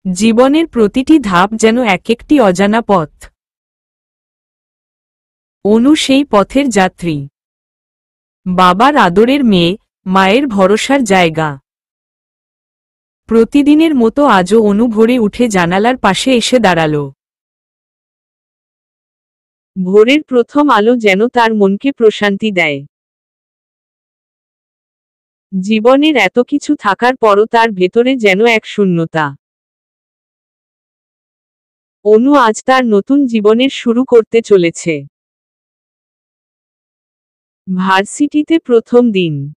জীবনের প্রতিটি ধাপ যেন এক একটি অজানা পথ। অনু সেই পথের যাত্রী, বাবার আদরের মেয়ে, মায়ের ভরসার জায়গা। প্রতিদিনের মতো আজও অনু ভোরে উঠে জানালার পাশে এসে দাঁড়াল। ভোরের প্রথম আলো যেন তার মনকে প্রশান্তি দেয়। জীবনের এত কিছু থাকার পরও তার ভেতরে যেন এক শূন্যতা। অনু আজ তার নতুন জীবনের শুরু করতে চলেছে। ভার্সিটিতে প্রথম দিন।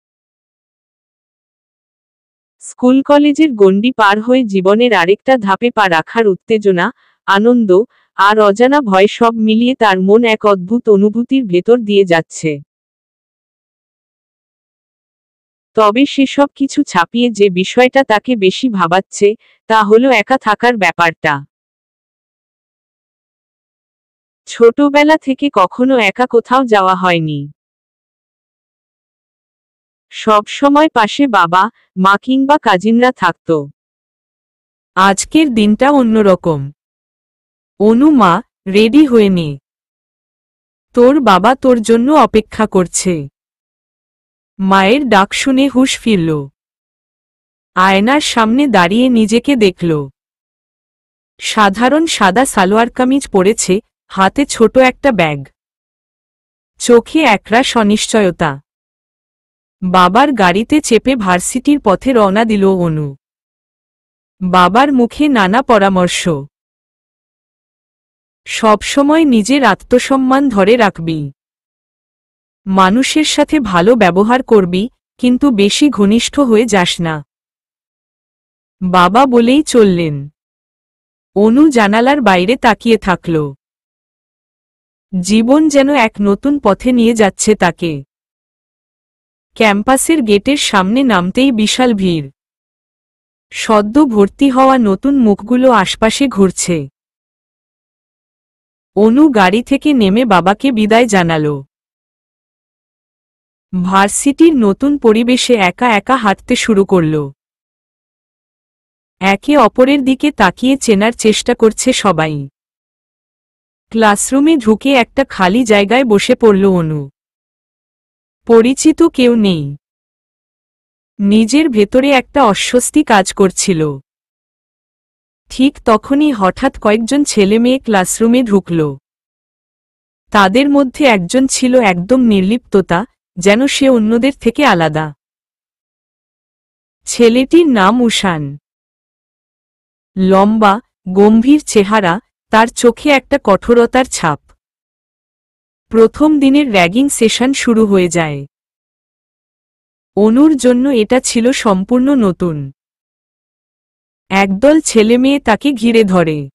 স্কুল কলেজের গণ্ডি পার হয়ে জীবনের আরেকটা ধাপে পা রাখার উত্তেজনা, আনন্দ আর অজানা ভয় সব মিলিয়ে তার মন এক অদ্ভুত অনুভূতির ভেতর দিয়ে যাচ্ছে। তবে সেসব কিছু ছাপিয়ে যে বিষয়টা তাকে বেশি ভাবাচ্ছে, তা হলো একা থাকার ব্যাপারটা। ছোটবেলা থেকে কখনো একা কোথাও যাওয়া হয়নি। সব সময় পাশে বাবা, মা কিংবা কাজিনরা থাকত। আজকের দিনটা অন্যরকম। অনু, মা, রেডি হয়ে নে। তোর বাবা তোর জন্য অপেক্ষা করছে। মায়ের ডাক শুনে হুঁশ ফিরল। আয়নার সামনে দাঁড়িয়ে নিজেকে দেখল। সাধারণ সাদা সালোয়ার কামিজ পরেছে, হাতে ছোট একটা ব্যাগ। চোখে একরাশ অনিশ্চয়তা। বাবার গাড়িতে চেপে ভার্সিটির পথে রওনা দিল অনু। বাবার মুখে নানা পরামর্শ। সবসময় নিজের আত্মসম্মান ধরে রাখবি। মানুষের সাথে ভালো ব্যবহার করবি, কিন্তু বেশি ঘনিষ্ঠ হয়ে যাস না। বাবা বলেই চললেন। অনু জানালার বাইরে তাকিয়ে থাকল। জীবন যেন এক নতুন পথে নিয়ে যাচ্ছে তাকে। ক্যাম্পাসের গেটের সামনে নামতেই বিশাল ভিড়। সদ্য ভর্তি হওয়া নতুন মুখগুলো আশপাশে ঘুরছে। অনু গাড়ি থেকে নেমে বাবাকে বিদায় জানাল। ভার্সিটির নতুন পরিবেশে একা একা হাঁটতে শুরু করল। একে অপরের দিকে তাকিয়ে চেনার চেষ্টা করছে সবাই। ক্লাসরুমে ঢুকে একটা খালি জায়গায় বসে পড়ল অনু। পরিচিত কেউ নেই। নিজের ভেতরে একটা অস্বস্তি কাজ করছিল। ঠিক তখনই হঠাৎ কয়েকজন ছেলেমেয়ে ক্লাসরুমে ঢুকল। তাদের মধ্যে একজন ছিল একদম নির্লিপ্ততা, যেন সে অন্যদের থেকে আলাদা। ছেলেটির নাম উশান। লম্বা, গম্ভীর চেহারা, তার চোখে একটা কঠোরতার ছাপ। প্রথম দিনের র্যাগিং সেশন শুরু হয়ে যায়। অনুর জন্য এটা ছিল সম্পূর্ণ নতুন। একদল ছেলেমেয়ে তাকে ঘিরে ধরে।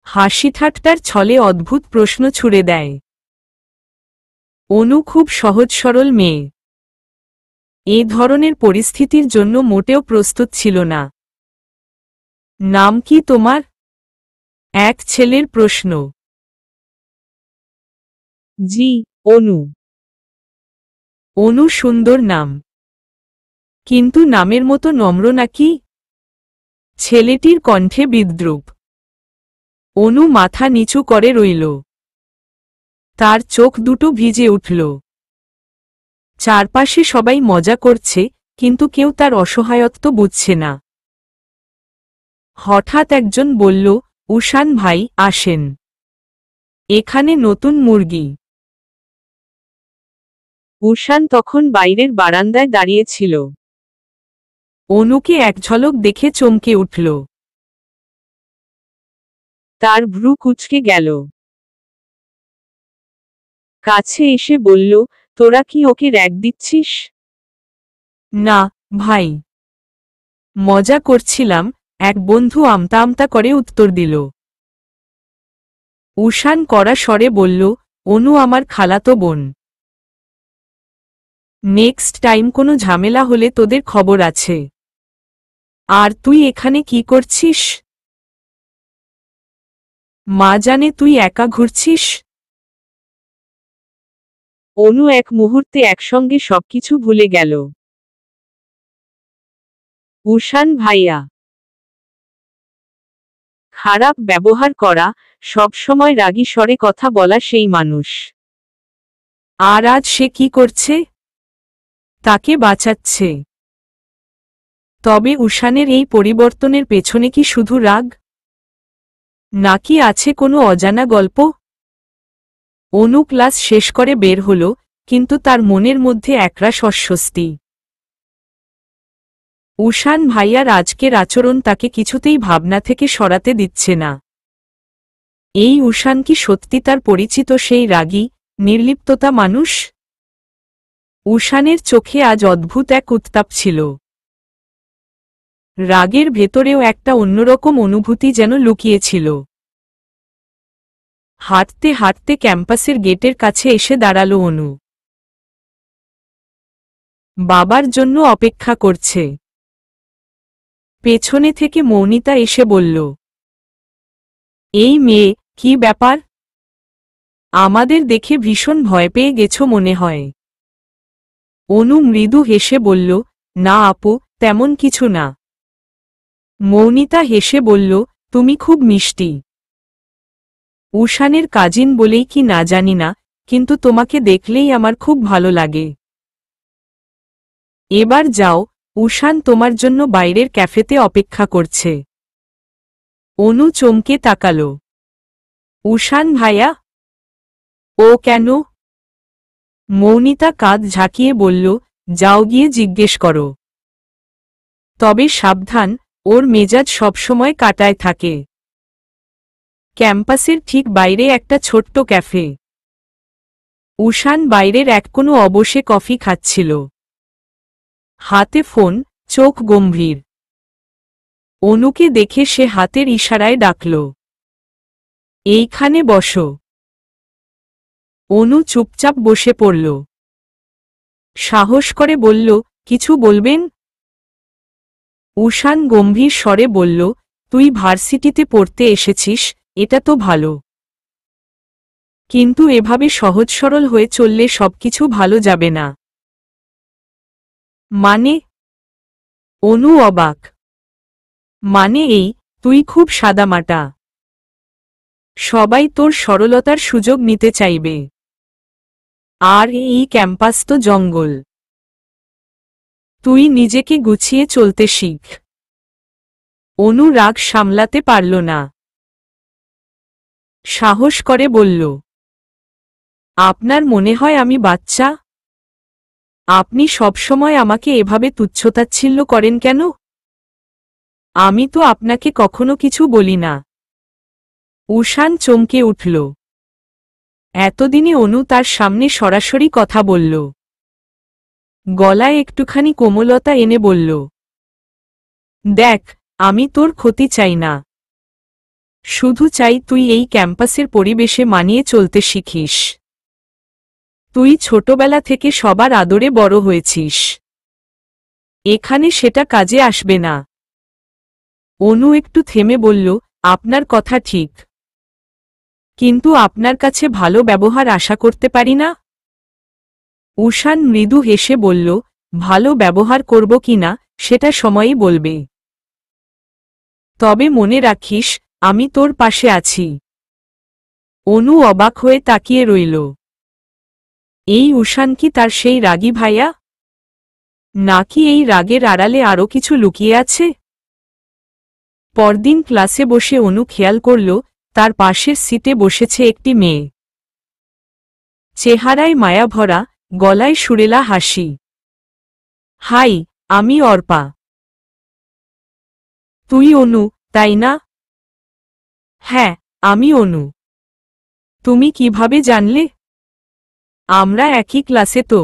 হাসিঠাট্টার ছলে অদ্ভুত প্রশ্ন ছুড়ে দেয়। অনু খুব সহজ সরল মেয়ে। এ ধরনের পরিস্থিতির জন্য মোটেও প্রস্তুত ছিল না। নাম কি তোমার? এক ছেলের প্রশ্ন। জি, অনু। অনু সুন্দর নাম। কিন্তু নামের মতো নম্র নাকি? ছেলেটির কণ্ঠে বিদ্রূপ। অনু মাথা নিচু করে রইল। তার চোখ দুটো ভিজে উঠল। চারপাশে সবাই মজা করছে, কিন্তু কেউ তার অসহায়ত্ব বুঝছে না। হঠাৎ একজন বলল, উশান ভাই, আসেন। এখানে নতুন মুরগি। উশান তখন বাইরের বারান্দায় দাঁড়িয়েছিল। অনুকে এক ঝলক দেখে চমকে উঠল। তার ভ্রু কুঁচকে গেল। কাছে এসে বলল, তোরা কি ওকে র‍্যাগ দিচ্ছিস? না, ভাই। মজা করছিলাম, এক বন্ধু আমতা আমতা করে উত্তর দিল। উশান কড়া স্বরে বলল, অনু আমার খালাতো বোন। নেক্সট টাইম কোনো ঝামেলা হলে তোদের খবর আছে। আর তুই এখানে কি করছিস? মা জানে তুই একা ঘুরছিস? অনু এক মুহূর্তে একসঙ্গে সবকিছু ভুলে গেল। উশান ভাইয়া। খারাপ ব্যবহার করা, সবসময় রাগী স্বরে কথা বলা সেই মানুষ। আর আজ সে কি করছে? তাকে বাঁচাচ্ছে। তবে উষানের এই পরিবর্তনের পেছনে কি শুধু রাগ, নাকি আছে কোনো অজানা গল্প? অনু ক্লাস শেষ করে বের হল, কিন্তু তার মনের মধ্যে একরাশ অস্বস্তি। উষান ভাইয়ার আজকের আচরণ তাকে কিছুতেই ভাবনা থেকে সরাতে দিচ্ছে না। এই উষান কি সত্যি তার পরিচিত সেই রাগী, নির্লিপ্ততা মানুষ? উষানের চোখে আজ অদ্ভুত এক উত্তাপ ছিল। রাগের ভেতরেও একটা অন্যরকম অনুভূতি যেন লুকিয়েছিল। হাঁটতে হাঁটতে ক্যাম্পাসের গেটের কাছে এসে দাঁড়ালো অনু। বাবার জন্য অপেক্ষা করছে। পেছনে থেকে মৌনিতা এসে বলল, এই মেয়ে, কি ব্যাপার? আমাদের দেখে ভীষণ ভয় পেয়ে গেছো মনে হয়। অনু মৃদু হেসে বলল, না আপু, তেমন কিছু না। মৌনিতা হেসে বলল, তুমি খুব মিষ্টি। উষানের কাজিন বলেই কি না জানি না, কিন্তু তোমাকে দেখলেই আমার খুব ভালো লাগে। এবার যাও, উষান তোমার জন্য বাইরের ক্যাফেতে অপেক্ষা করছে। অনু চমকে তাকাল। উষান ভাইয়া? ও কেন? মৌনিতা কাঁধ ঝাঁকিয়ে বলল, যাও গিয়ে জিজ্ঞেস করো। তবে সাবধান, ওর মেজাজ সবসময় কাটায় থাকে। ক্যাম্পাসের ঠিক বাইরে একটা ছোট্ট ক্যাফে। উষান বাইরের এক কোনো অবসে কফি খাচ্ছিল। হাতে ফোন, চোখ গম্ভীর। অনুকে দেখে সে হাতের ইশারায় ডাকল, এইখানে বসো। অনু চুপচাপ বসে পড়ল। সাহস করে বলল, কিছু বলবেন? উষান গম্ভীর স্বরে বলল, তুই ভার্সিটিতে পড়তে এসেছিস, এটা তো ভালো। কিন্তু এভাবে সহজ সরল হয়ে চললে সবকিছু ভালো যাবে না। মানে? অনু অবাক। মানে এই, তুই খুব সাদামাটা। সবাই তোর সরলতার সুযোগ নিতে চাইবে। আর এই ক্যাম্পাস তো জঙ্গল। তুই নিজেকে গুছিয়ে চলতে শিখ। অনু রাগ সামলাতে পারল না। সাহস করে বলল, আপনার মনে হয় আমি বাচ্চা? আপনি সবসময় আমাকে এভাবে তুচ্ছতাচ্ছিল্য করেন কেন? আমি তো আপনাকে কখনো কিছু বলি না। উষান চমকে উঠল। এতদিনে অনু তার সামনে সরাসরি কথা বলল। গলায় একটুখানি কোমলতা এনে বলল, দেখ, আমি তোর ক্ষতি চাই না। শুধু চাই তুই এই ক্যাম্পাসের পরিবেশে মানিয়ে চলতে শিখিস। তুই ছোটবেলা থেকে সবার আদরে বড় হয়েছিস। এখানে সেটা কাজে আসবে না। অনু একটু থেমে বলল, আপনার কথা ঠিক। কিন্তু আপনার কাছে ভালো ব্যবহার আশা করতে পারি না? উষান মৃদু হেসে বলল, ভালো ব্যবহার করব কিনা সেটা সময়ই বলবে। তবে মনে রাখিস, আমি তোর পাশে আছি। অনু অবাক হয়ে তাকিয়ে রইল। এই উষান কি তার সেই রাগী ভাইয়া? নাকি এই রাগের আড়ালে আরও কিছু লুকিয়ে আছে? পরদিন ক্লাসে বসে অনু খেয়াল করল, তার পাশের সিটে বসেছে একটি মেয়ে। চেহারায় মায়াভরা, গলায় সুরেলা হাসি। হাই, আমি অর্পা। তুই অনু, তাই না? হ্যাঁ, আমি অনু। তুমি কিভাবে জানলে? আমরা একই ক্লাসে তো।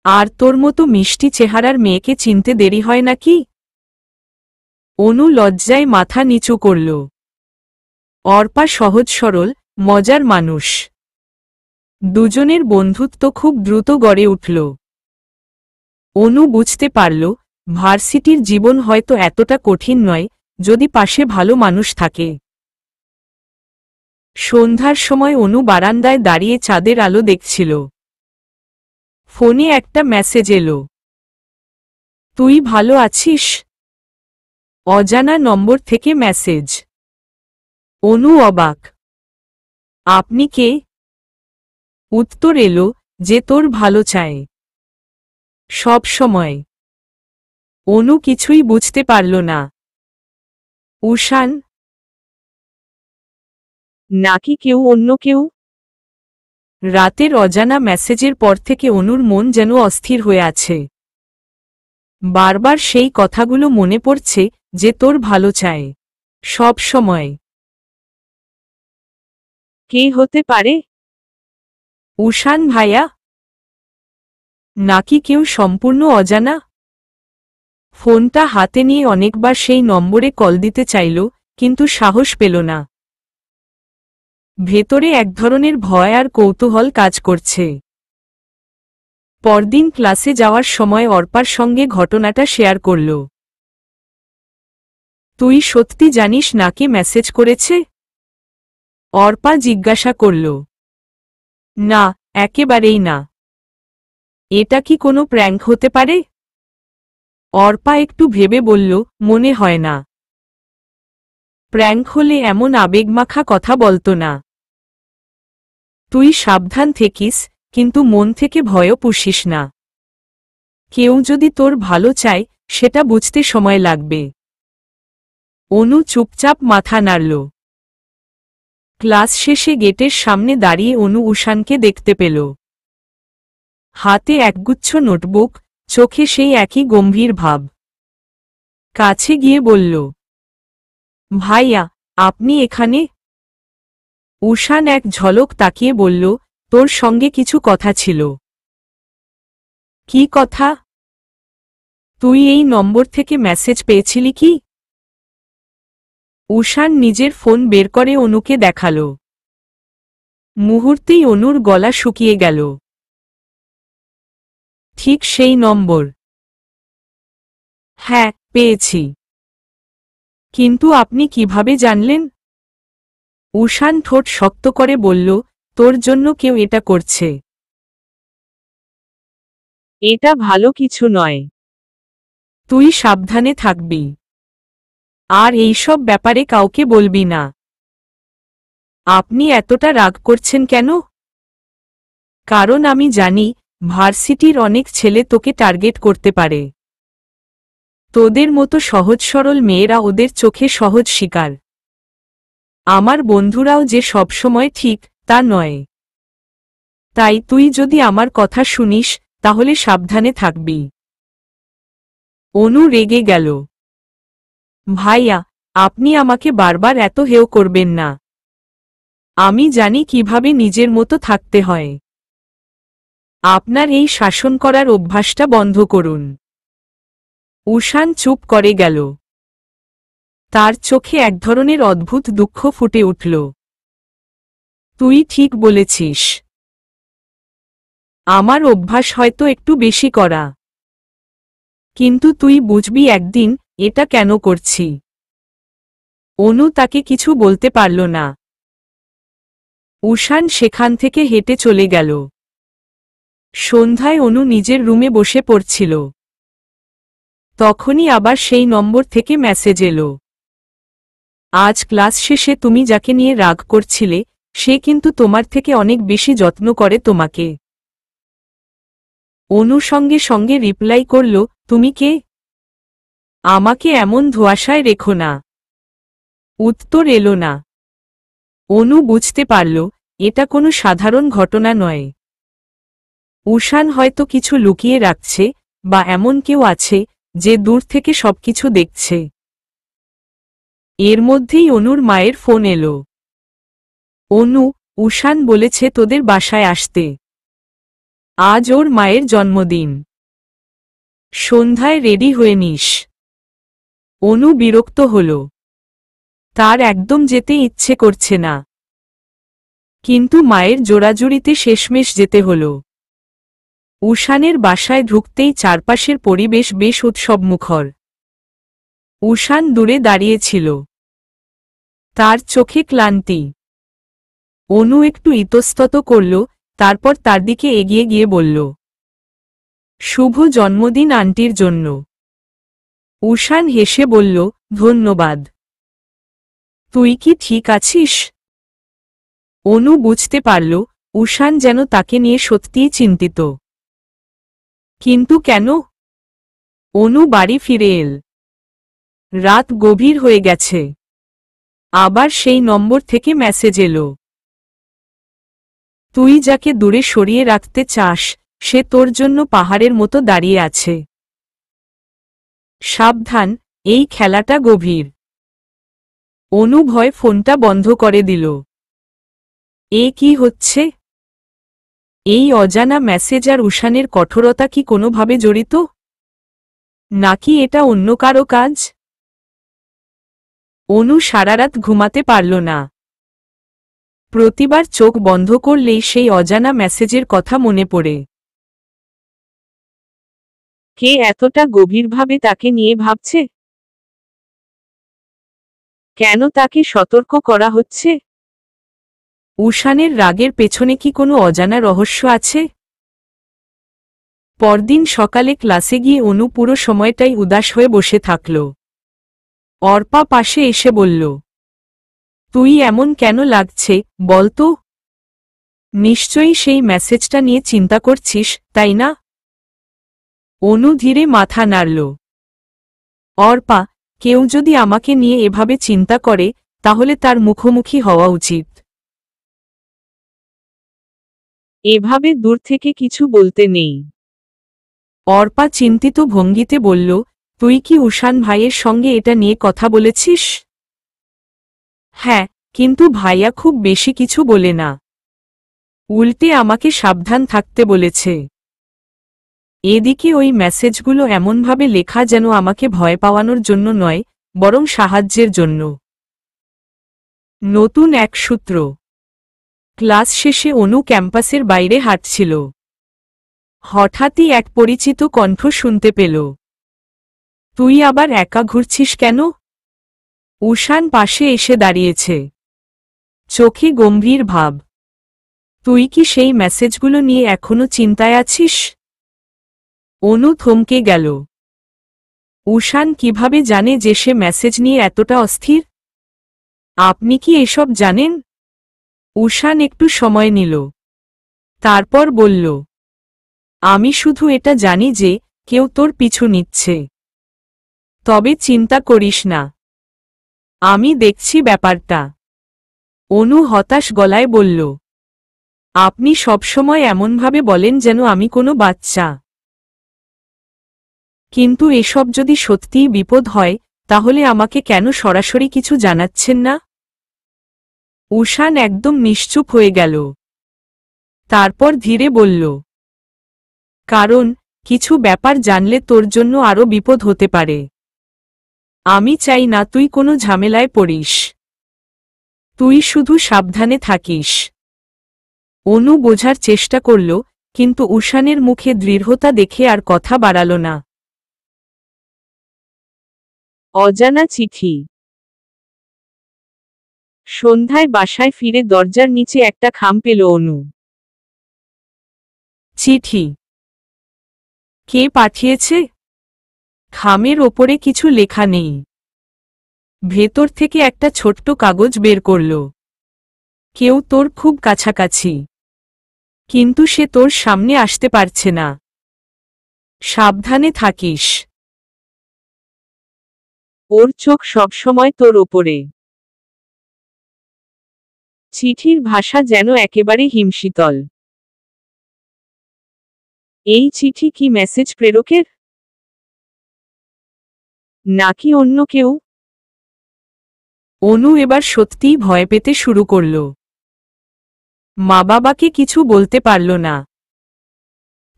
আর তোর মতো মিষ্টি চেহারার মেয়েকে চিনতে দেরি হয় নাকি? অনু লজ্জায় মাথা নিচু করল। অর্পা সহজ সরল, মজার মানুষ। দুজনের বন্ধুত্ব খুব দ্রুত গড়ে উঠল। অনু বুঝতে পারল, ভার্সিটির জীবন হয়তো এতটা কঠিন নয়, যদি পাশে ভালো মানুষ থাকে। সন্ধ্যার সময় অনু বারান্দায় দাঁড়িয়ে চাঁদের আলো দেখছিল। ফোনে একটা মেসেজ এলো, তুই ভালো আছিস? অজানা নম্বর থেকে মেসেজ। অনু অবাক। আপনি কে? উত্তর এলো, যে তোর ভালো চায়। সব সময়। অনু কিছুই বুঝতে পারল না। উষান? নাকি কেউ অন্য কেউ? রাতের অজানা মেসেজের পর থেকে অনুর মন যেন অস্থির হয়ে আছে। বারবার সেই কথাগুলো মনে পড়ছে, যে তোর ভালো চায়। সব সময়। কে হতে পারে? উষান ভাইয়া? নাকি কেউ সম্পূর্ণ অজানা? ফোনটা হাতে নিয়ে অনেকবার সেই নম্বরে কল দিতে চাইল, কিন্তু সাহস পেল না। ভেতরে এক ধরনের ভয় আর কৌতূহল কাজ করছে। পরদিন ক্লাসে যাওয়ার সময় অর্পার সঙ্গে ঘটনাটা শেয়ার করল। তুই সত্যি জানিস না কে মেসেজ করেছে? অর্পা জিজ্ঞাসা করল। না, একেবারেই না। এটা কি কোনো প্র্যাঙ্ক হতে পারে? অর্পা একটু ভেবে বলল, মনে হয় না। প্র্যাঙ্ক হলে এমন আবেগমাখা কথা বলতো না। তুই সাবধান থাকিস, কিন্তু মন থেকে ভয়ও পুষিস না। কেউ যদি তোর ভালো চায়, সেটা বুঝতে সময় লাগবে। অনু চুপচাপ মাথা নাড়ল। ক্লাস শেষে গেটের সামনে দাঁড়িয়ে অনু উষানকে দেখতে পেল। হাতে একগুচ্ছ নোটবুক, চোখে সেই একই গম্ভীর ভাব। কাছে গিয়ে বলল, ভাইয়া, আপনি এখানে? উষান এক ঝলক তাকিয়ে বলল, তোর সঙ্গে কিছু কথা ছিল। কি কথা? তুই এই নম্বর থেকে মেসেজ পেয়েছিলি কি? উষান নিজের ফোন বের করে অনুকে দেখাল। মুহূর্তেই অনুর গলা শুকিয়ে গেল। ঠিক সেই নম্বর। হ্যাঁ, পেয়েছি। কিন্তু আপনি কিভাবে জানলেন? উষান ঠোঁট শক্ত করে বলল, তোর জন্য কেউ এটা করছে। এটা ভালো কিছু নয়। তুই সাবধানে থাকবি। আর এইসব ব্যাপারে কাউকে বলবি না। আপনি এতটা রাগ করছেন কেন? কারণ আমি জানি, ভার্সিটির অনেক ছেলে তোকে টার্গেট করতে পারে। তোদের মতো সহজ সরল মেয়েরা ওদের চোখে সহজ শিকার। আমার বন্ধুরাও যে সবসময় ঠিক, তা নয়। তাই তুই যদি আমার কথা শুনিস, তাহলে সাবধানে থাকবি। অনু রেগে গেল। ভাইয়া, আপনি আমাকে বারবার এত হেয় করবেন না। আমি জানি কিভাবে নিজের মতো থাকতে হয়। আপনার এই শাসন করার অভ্যাসটা বন্ধ করুন। উষান চুপ করে গেল। তার চোখে এক ধরনের অদ্ভুত দুঃখ ফুটে উঠল। তুই ঠিক বলেছিস। আমার অভ্যাস হয়তো একটু বেশি করা। কিন্তু তুই বুঝবি একদিন, এটা কেন করছি। অনু তাকে কিছু বলতে পারল না। উষান সেখান থেকে হেঁটে চলে গেল। সন্ধ্যায় অনু নিজের রুমে বসে পড়ছিল। তখনই আবার সেই নম্বর থেকে মেসেজ এলো। আজ ক্লাস শেষে তুমি যাকে নিয়ে রাগ করছিলে, সে কিন্তু তোমার থেকে অনেক বেশি যত্ন করে তোমাকে। অনু সঙ্গে সঙ্গে রিপ্লাই করল, তুমি কে? আমাকে এমন ধোঁয়াশায় রেখো না। উত্তর এলো না। অনু বুঝতে পারল, এটা কোনো সাধারণ ঘটনা নয়। উষান হয়তো কিছু লুকিয়ে রাখছে, বা এমন কেউ আছে, যে দূর থেকে সবকিছু দেখছে। এর মধ্যেই অনুর মায়ের ফোন এলো। অনু, উষান বলেছে তোদের বাসায় আসতে। আজ ওর মায়ের জন্মদিন। সন্ধ্যায় রেডি হয়ে নিস। অনু বিরক্ত হল। তার একদম যেতে ইচ্ছে করছে না। কিন্তু মায়ের জোরাজুরিতে শেষমেশ যেতে হল। উষানের বাসায় ঢুকতেই চারপাশের পরিবেশ বেশ উৎসবমুখর। উষান দূরে দাঁড়িয়েছিল। তার চোখে ক্লান্তি। অনু একটু ইতস্তত করল, তারপর তার দিকে এগিয়ে গিয়ে বলল, শুভ জন্মদিন আন্টির জন্য। উষান হেসে বলল, ধন্যবাদ। তুই কি ঠিক আছিস? অনু বুঝতে পারল উষান যেন তাকে নিয়ে সত্যিই চিন্তিত। কিন্তু কেন? অনু বাড়ি ফিরে এল। রাত গভীর হয়ে গেছে। আবার সেই নম্বর থেকে মেসেজ এলো। তুই যাকে দূরে সরিয়ে রাখতে চাস সে তোর জন্য পাহাড়ের মতো দাঁড়িয়ে আছে। সাবধান, এই খেলাটা গভীর। অনু ভয়ে ফোনটা বন্ধ করে দিল। এ কি হচ্ছে? এই অজানা মেসেজ আর উষানের কঠোরতা কি কোনোভাবে জড়িত? নাকি এটা অন্য কারো কাজ? অনু সারারাত ঘুমাতে পারল না। প্রতিবার চোখ বন্ধ করলেই সেই অজানা মেসেজের কথা মনে পড়ে। কে এতটা গভীরভাবে তাকে নিয়ে ভাবছে? কেন তাকে সতর্ক করা হচ্ছে? উষানের রাগের পেছনে কি কোনো অজানা রহস্য আছে? পরদিন সকালে ক্লাসে গিয়ে অনু পুরো সময়টাই উদাস হয়ে বসে থাকল। অর্পা পাশে এসে বলল, তুই এমন কেন লাগছে বলতো? নিশ্চয়ই সেই মেসেজটা নিয়ে চিন্তা করছিস, তাই না? অনু ধীরে মাথা নাড়ল। অর্পা, কেউ যদি আমাকে নিয়ে এভাবে চিন্তা করে তাহলে তার মুখোমুখি হওয়া উচিত। এভাবে দূর থেকে কিছু বলতে নেই। অর্পা চিন্তিত ভঙ্গিতে বলল, তুই কি উষান ভাইয়ের সঙ্গে এটা নিয়ে কথা বলেছিস? হ্যাঁ, কিন্তু ভাইয়া খুব বেশি কিছু বলে না। উল্টে আমাকে সাবধান থাকতে বলেছে। এদিকে ওই মেসেজগুলো এমনভাবে লেখা যেন আমাকে ভয় পাওয়ানোর জন্য নয়, বরং সাহায্যের জন্য। নতুন এক সূত্র। ক্লাস শেষে অনু ক্যাম্পাসের বাইরে হাঁটছিল। হঠাৎই এক পরিচিত কণ্ঠ শুনতে পেল। তুই আবার একা ঘুরছিস কেন? উষান পাশে এসে দাঁড়িয়েছে। চোখে গম্ভীর ভাব। তুই কি সেই মেসেজগুলো নিয়ে এখনো চিন্তায় আছিস? অনু থমকে গেল। উষান কিভাবে জানে যে সে মেসেজ নিয়ে এতটা অস্থির? আপনি কি এসব জানেন? উষান একটু সময় নিল। তারপর বলল, আমি শুধু এটা জানি যে কেউ তোর পিছু নিচ্ছে। তবে চিন্তা করিস না, আমি দেখছি ব্যাপারটা। অনু হতাশ গলায় বলল, আপনি সবসময় এমনভাবে বলেন যেন আমি কোনো বাচ্চা। কিন্তু এসব যদি সত্যিই বিপদ হয় তাহলে আমাকে কেন সরাসরি কিছু জানাচ্ছেন না? উষান একদম নিশ্চুপ হয়ে গেল। তারপর ধীরে বলল, কারণ কিছু ব্যাপার জানলে তোর জন্য আরো বিপদ হতে পারে। আমি চাই না তুই কোনো ঝামেলায় পড়িস। তুই শুধু সাবধানে থাকিস। অনু বোঝার চেষ্টা করল, কিন্তু উষানের মুখে দৃঢ়তা দেখে আর কথা বাড়াল না। অজানা চিঠি। সন্ধ্যায় বাসায় ফিরে দরজার নিচে একটা খাম পেল অনু। চিঠি। কে পাঠিয়েছে? খামের ওপরে কিছু লেখা নেই। ভেতর থেকে একটা ছোট্ট কাগজ বের করল। কেউ তোর খুব কাছাকাছি, কিন্তু সে তোর সামনে আসতে পারছে না। সাবধানে থাকিস। ওর চোখ সবসময় তোর ওপরে। চিঠির ভাষা যেন একেবারে হিমশীতল। এই চিঠি কি মেসেজ প্রেরকের? নাকি অন্য কেউ? অনু এবার সত্যিই ভয় পেতে শুরু করল। মা বাবাকে কিছু বলতে পারল না।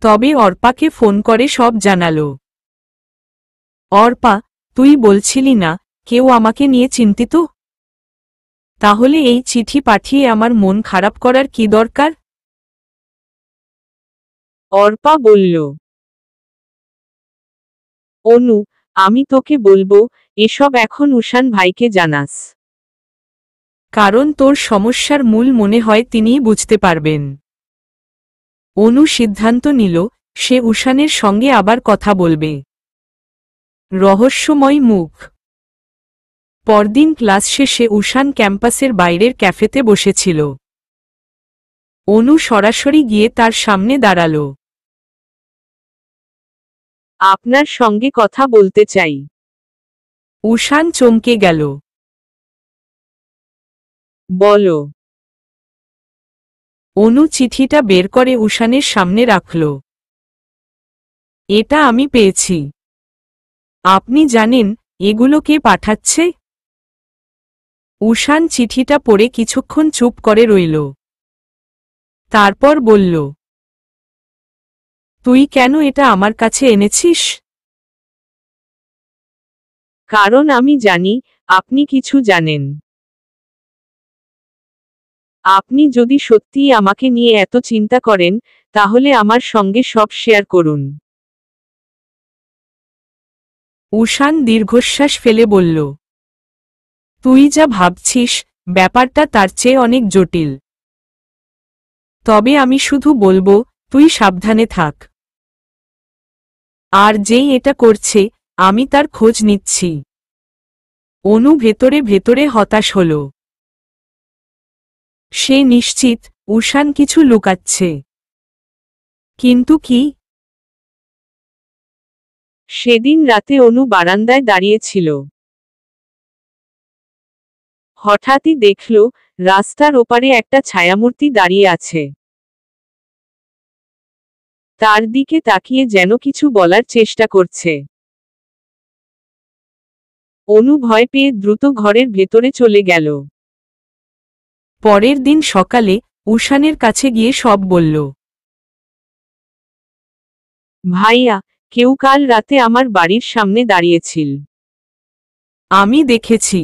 তবে অর্পাকে ফোন করে সব জানাল। অর্পা, তুই বলছিলি না কেউ আমাকে নিয়ে চিন্তিত? তাহলে এই চিঠি পাঠিয়ে আমার মন খারাপ করার কি দরকার? অর্পা বলল, অনু, আমি তোকে বলবো এসব এখন উষান ভাইকে জানাস। কারণ তোর সমস্যার মূল মনে হয় তিনিই বুঝতে পারবেন। অনু সিদ্ধান্ত নিল সে উষানের সঙ্গে আবার কথা বলবে। রহস্যময় মুখ। পরদিন ক্লাস শেষে উষান ক্যাম্পাসের বাইরের ক্যাফেতে বসেছিল। অনু সরাসরি গিয়ে তার সামনে দাঁড়াল। আপনার সঙ্গে কথা বলতে চাই। উষান চমকে গেল। বলো। অনু চিঠিটা বের করে উষানের সামনে রাখল। এটা আমি পেয়েছি। আপনি জানেন এগুলো কে পাঠাচ্ছে? উষান চিঠিটা পড়ে কিছুক্ষণ চুপ করে রইল। তারপর বলল, তুই কেন এটা আমার কাছে এনেছিস? কারণ আমি জানি আপনি কিছু জানেন। আপনি যদি সত্যিই আমাকে নিয়ে এত চিন্তা করেন, তাহলে আমার সঙ্গে সব শেয়ার করুন। উষান দীর্ঘশ্বাস ফেলে বলল, তুই যা ভাবছিস ব্যাপারটা তার চেয়ে অনেক জটিল। তবে আমি শুধু বলবো, তুই সাবধানে থাক। আর যেই এটা করছে, আমি তার খোঁজ নিচ্ছি। অনু ভেতরে ভেতরে হতাশ হল। সে নিশ্চিত উষান কিছু লুকাচ্ছে। কিন্তু কি? সেদিন রাতে অনু বারান্দায় দাঁড়িয়েছিল। হঠাৎই দেখল রাস্তার ওপারে একটা ছায়ামূর্তি দাঁড়িয়ে আছে। তার দিকে তাকিয়ে যেন কিছু বলার চেষ্টা করছে। অনু ভয় পেয়ে দ্রুত ঘরের ভেতরে চলে গেল। পরের দিন সকালে উষানের কাছে গিয়ে সব বলল। ভাইয়া, কেউ কাল রাতে আমার বাড়ির সামনে দাঁড়িয়েছিল। আমি দেখেছি।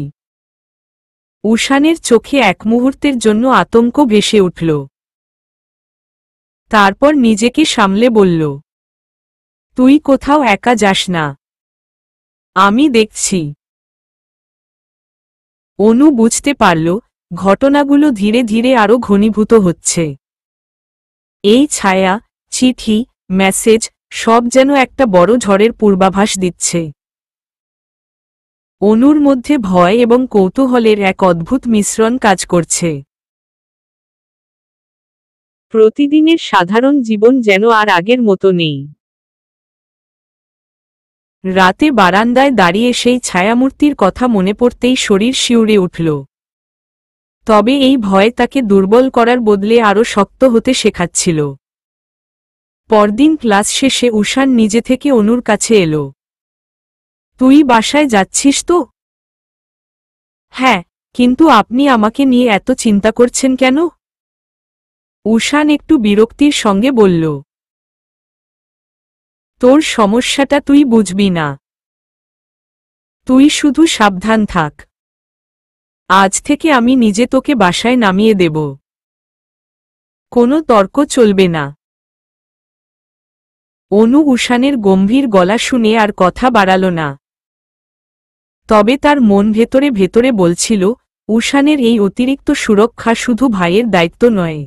উষানের চোখে এক মুহূর্তের জন্য আতঙ্ক ভেসে উঠল। তারপর নিজেকে সামলে বলল, তুই কোথাও একা যাস না। আমি দেখছি। অনু বুঝতে পারল ঘটনাগুলো ধীরে ধীরে আরো ঘনীভূত হচ্ছে। এই ছায়া, চিঠি, মেসেজ সব যেন একটা বড় ঝড়ের পূর্বাভাস দিচ্ছে। অনুর মধ্যে ভয় এবং কৌতূহলের এক অদ্ভুত মিশ্রণ কাজ করছে। প্রতিদিনের সাধারণ জীবন যেন আর আগের মতো নেই। রাতে বারান্দায় দাঁড়িয়ে সেই ছায়ামূর্তির কথা মনে পড়তেই শরীর শিউরে উঠল। তবে এই ভয় তাকে দুর্বল করার বদলে আরও শক্ত হতে শেখাচ্ছিল। পরদিন ক্লাস শেষে উষান নিজে থেকে অনুর কাছে এলো। তুই বাসায় যাচ্ছিস তো? হ্যাঁ, কিন্তু আপনি আমাকে নিয়ে এত চিন্তা করছেন কেন? উষান একটু বিরক্তির সঙ্গে বলল, তোর সমস্যাটা তুই বুঝবি না। তুই শুধু সাবধান থাক। আজ থেকে আমি নিজে তোকে বাসায় নামিয়ে দেব। কোনো তর্ক চলবে না। অনু উষানের গম্ভীর গলা শুনে আর কথা বাড়াল না। তবে তার মন ভেতরে ভেতরে বলছিল, উষানের এই অতিরিক্ত সুরক্ষা শুধু ভাইয়ের দায়িত্ব নয়।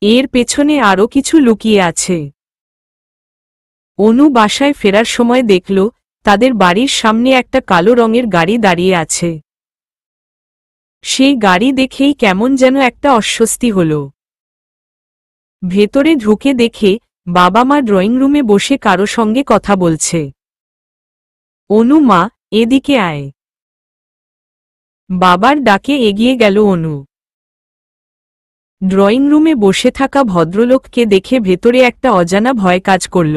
এর পেছনে আরও কিছু লুকিয়ে আছে। অনু বাসায় ফেরার সময় দেখল, তাদের বাড়ির সামনে একটা কালো রঙের গাড়ি দাঁড়িয়ে আছে। সেই গাড়ি দেখেই কেমন যেন একটা অস্বস্তি হল। ভেতরে ঢুকে দেখে বাবা মা ড্রয়িং রুমে বসে কারো সঙ্গে কথা বলছে। অনু, মা, এদিকে আয়। বাবার ডাকে এগিয়ে গেল অনু। ড্রয়িং রুমে বসে থাকা ভদ্রলোককে দেখে ভেতরে একটা অজানা ভয় কাজ করল।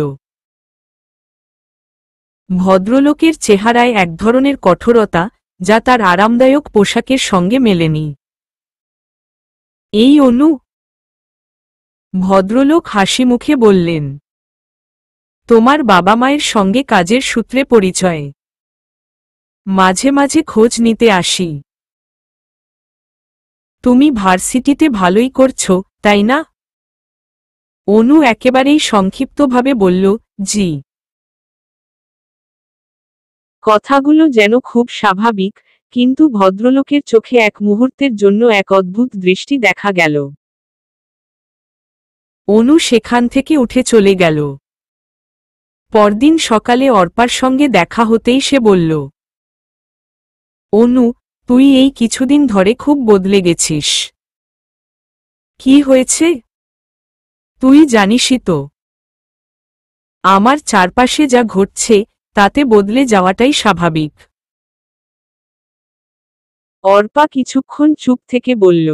ভদ্রলোকের চেহারায় এক ধরনের কঠোরতা, যা তার আরামদায়ক পোশাকের সঙ্গে মেলেনি। এই অনু? ভদ্রলোক হাসি মুখে বললেন, তোমার বাবা মায়ের সঙ্গে কাজের সূত্রে পরিচয়। মাঝে মাঝে খোঁজ নিতে আসি। তুমি ভার্সিটিতে ভালোই করছো, তাই না? অনু একেবারেই সংক্ষিপ্তভাবে বলল, জি। কথাগুলো যেন খুব স্বাভাবিক, কিন্তু ভদ্রলোকের চোখে এক মুহূর্তের জন্য এক অদ্ভুত দৃষ্টি দেখা গেল। অনু সেখান থেকে উঠে চলে গেল। পরদিন সকালে অর্পার সঙ্গে দেখা হতেই সে বলল, অনু, তুই এই কিছুদিন ধরে খুব বদলে গেছিস। কি হয়েছে? তুই জানিসই তো, আমার চারপাশে যা ঘটছে তাতে বদলে যাওয়াটাই স্বাভাবিক। অর্পা কিছুক্ষণ চুপ থেকে বলল,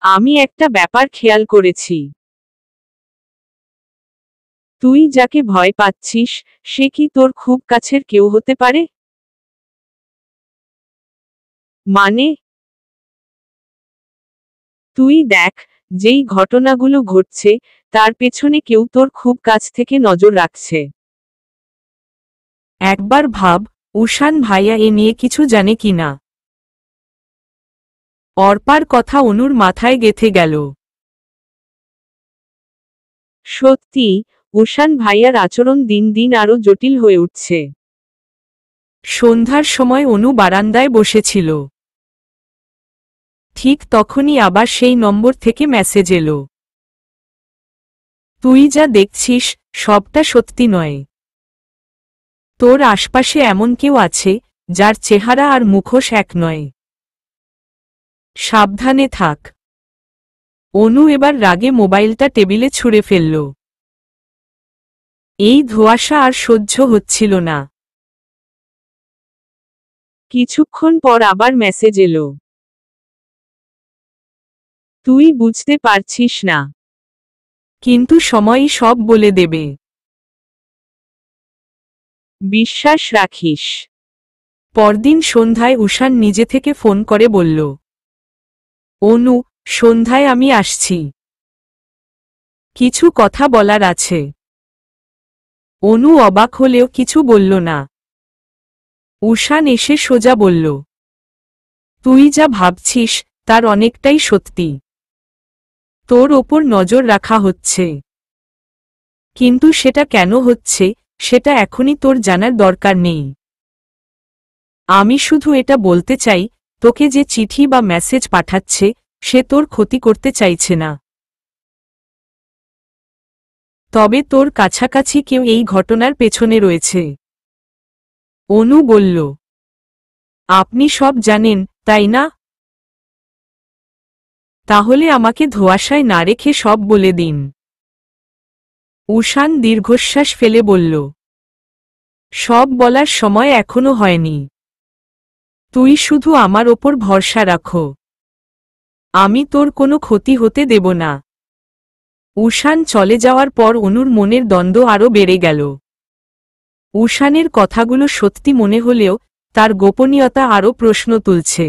আমি একটা ব্যাপার খেয়াল করেছি। তুই যাকে ভয় পাচ্ছিস সে কি তোর খুব কাছের কেউ হতে পারে? মানে? তুই দেখ, যেই ঘটনাগুলো ঘটছে তার পেছনে কেউ তোর খুব কাছ থেকে নজর রাখছে। একবার ভাব, উষান ভাইয়া এ নিয়ে কিছু জানে কিনা। অর্পার কথা অনুর মাথায় গেঁথে গেল। সত্যি, উষান ভাইয়ার আচরণ দিন দিন আরো জটিল হয়ে উঠছে। সন্ধ্যার সময় অনু বারান্দায় বসেছিল। ঠিক তখনই আবার সেই নম্বর থেকে মেসেজ এলো। তুই যা দেখছিস সবটা সত্যি নয়। তোর আশপাশে এমন কেউ আছে যার চেহারা আর মুখোশ এক নয়। সাবধানে থাক। অনু এবার রাগে মোবাইলটা টেবিলে ছুঁড়ে ফেলল। এই ধোঁয়াশা আর সহ্য হচ্ছিল না। কিছুক্ষণ পর আবার মেসেজ এলো, তুই বুঝতে পারছিস না। কিন্তু সময়ই সব বলে দেবে। বিশ্বাস রাখিস। পরদিন সন্ধ্যায় উষান নিজে থেকে ফোন করে বলল, অনু, সন্ধ্যায় আমি আসছি। কিছু কথা বলার আছে। অনু অবাক হলেও কিছু বলল না। উষান এসে সোজা বলল, তুই যা ভাবছিস তার অনেকটাই সত্যি। তোর ওপর নজর রাখা হচ্ছে। কিন্তু সেটা কেন হচ্ছে সেটা এখনই তোর জানার দরকার নেই। আমি শুধু এটা বলতে চাই, তোকে যে চিঠি বা মেসেজ পাঠাচ্ছে সে তোর ক্ষতি করতে চাইছে না। তবে তোর কাছাকাছি কেউ এই ঘটনার পেছনে রয়েছে। অনু বলল, আপনি সব জানেন, তাই না? তাহলে আমাকে ধোঁয়াশায় না রেখে সব বলে দিন। উষান দীর্ঘশ্বাস ফেলে বলল, সব বলার সময় এখনো হয়নি। তুই শুধু আমার ওপর ভরসা রাখো। আমি তোর কোনো ক্ষতি হতে দেব না। উষান চলে যাওয়ার পর অনুর মনের দ্বন্দ্ব আরও বেড়ে গেল। উষানের কথাগুলো সত্যি মনে হলেও তার গোপনীয়তা আরও প্রশ্ন তুলছে।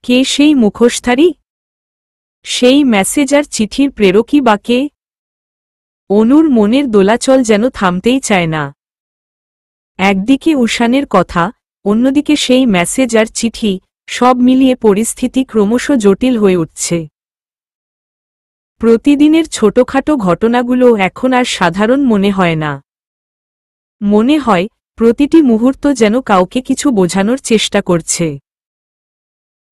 কে সেই মুখোশধারী? সেই মেসেজ আর চিঠির প্রেরকই বা কে? অনুর মনের দোলাচল যেন থামতেই চায় না। একদিকে উষানের কথা, অন্যদিকে সেই মেসেজ আর চিঠি, সব মিলিয়ে পরিস্থিতি ক্রমশ জটিল হয়ে উঠছে। প্রতিদিনের ছোটখাটো ঘটনাগুলো এখন আর সাধারণ মনে হয় না। মনে হয় প্রতিটি মুহূর্ত যেন কাউকে কিছু বোঝানোর চেষ্টা করছে।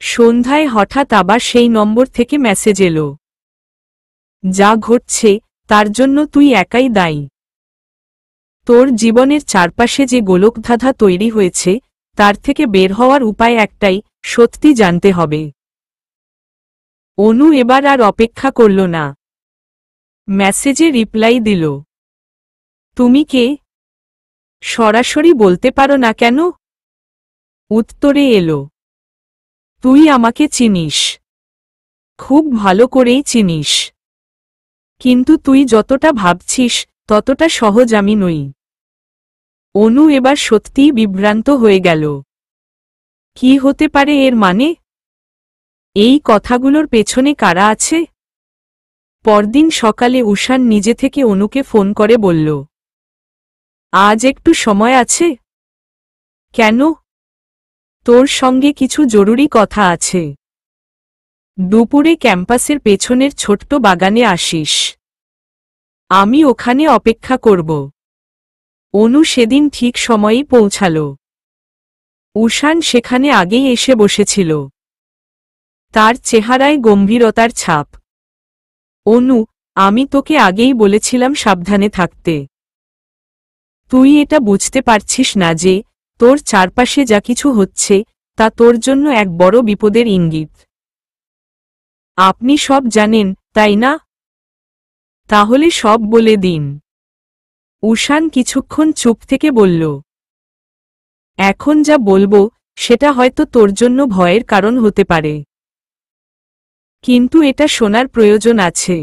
সন্ধ্যায় হঠাৎ আবার সেই নম্বর থেকে মেসেজ এলো, যা ঘটছে তার জন্য তুই একাই দায়ী। তোর জীবনের চারপাশে যে গোলকধাঁধা তৈরি হয়েছে তার থেকে বের হওয়ার উপায় একটাই, সত্যি জানতে হবে। অনু এবার আর অপেক্ষা করল না। মেসেজে রিপ্লাই দিল, তুমি কে? সরাসরি বলতে পারো না কেন? উত্তরে এলো, তুই আমাকে চিনিস, খুব ভালো করেই চিনিস। কিন্তু তুই যতটা ভাবছিস ততটা সহজ আমি নই। অনু এবার সত্যিই বিভ্রান্ত হয়ে গেল। কি হতে পারে এর মানে? এই কথাগুলোর পেছনে কারা আছে? পরদিন সকালে উষান নিজে থেকে অনুকে ফোন করে বলল, আজ একটু সময় আছে? কেন? তোর সঙ্গে কিছু জরুরি কথা আছে। দুপুরে ক্যাম্পাসের পেছনের ছোট্ট বাগানে আসিস। আমি ওখানে অপেক্ষা করব। অনু সেদিন ঠিক সময়েই পৌঁছাল। উষান সেখানে আগেই এসে বসেছিল। তার চেহারায় গম্ভীরতার ছাপ। অনু, আমি তোকে আগেই বলেছিলাম সাবধানে থাকতে। তুই এটা বুঝতে পারছিস না যে তোর চারপাশে যা কিছু হচ্ছে তা তোর জন্য এক বড় বিপদের ইঙ্গিত। আপনি সব জানেন, তাই না? তাহলে সব বলে দিন। উষান কিছুক্ষণ চুপ থেকে বলল, এখন যা বলবো সেটা হয়তো তোর জন্য ভয়ের কারণ হতে পারে, কিন্তু এটা শোনার প্রয়োজন আছে।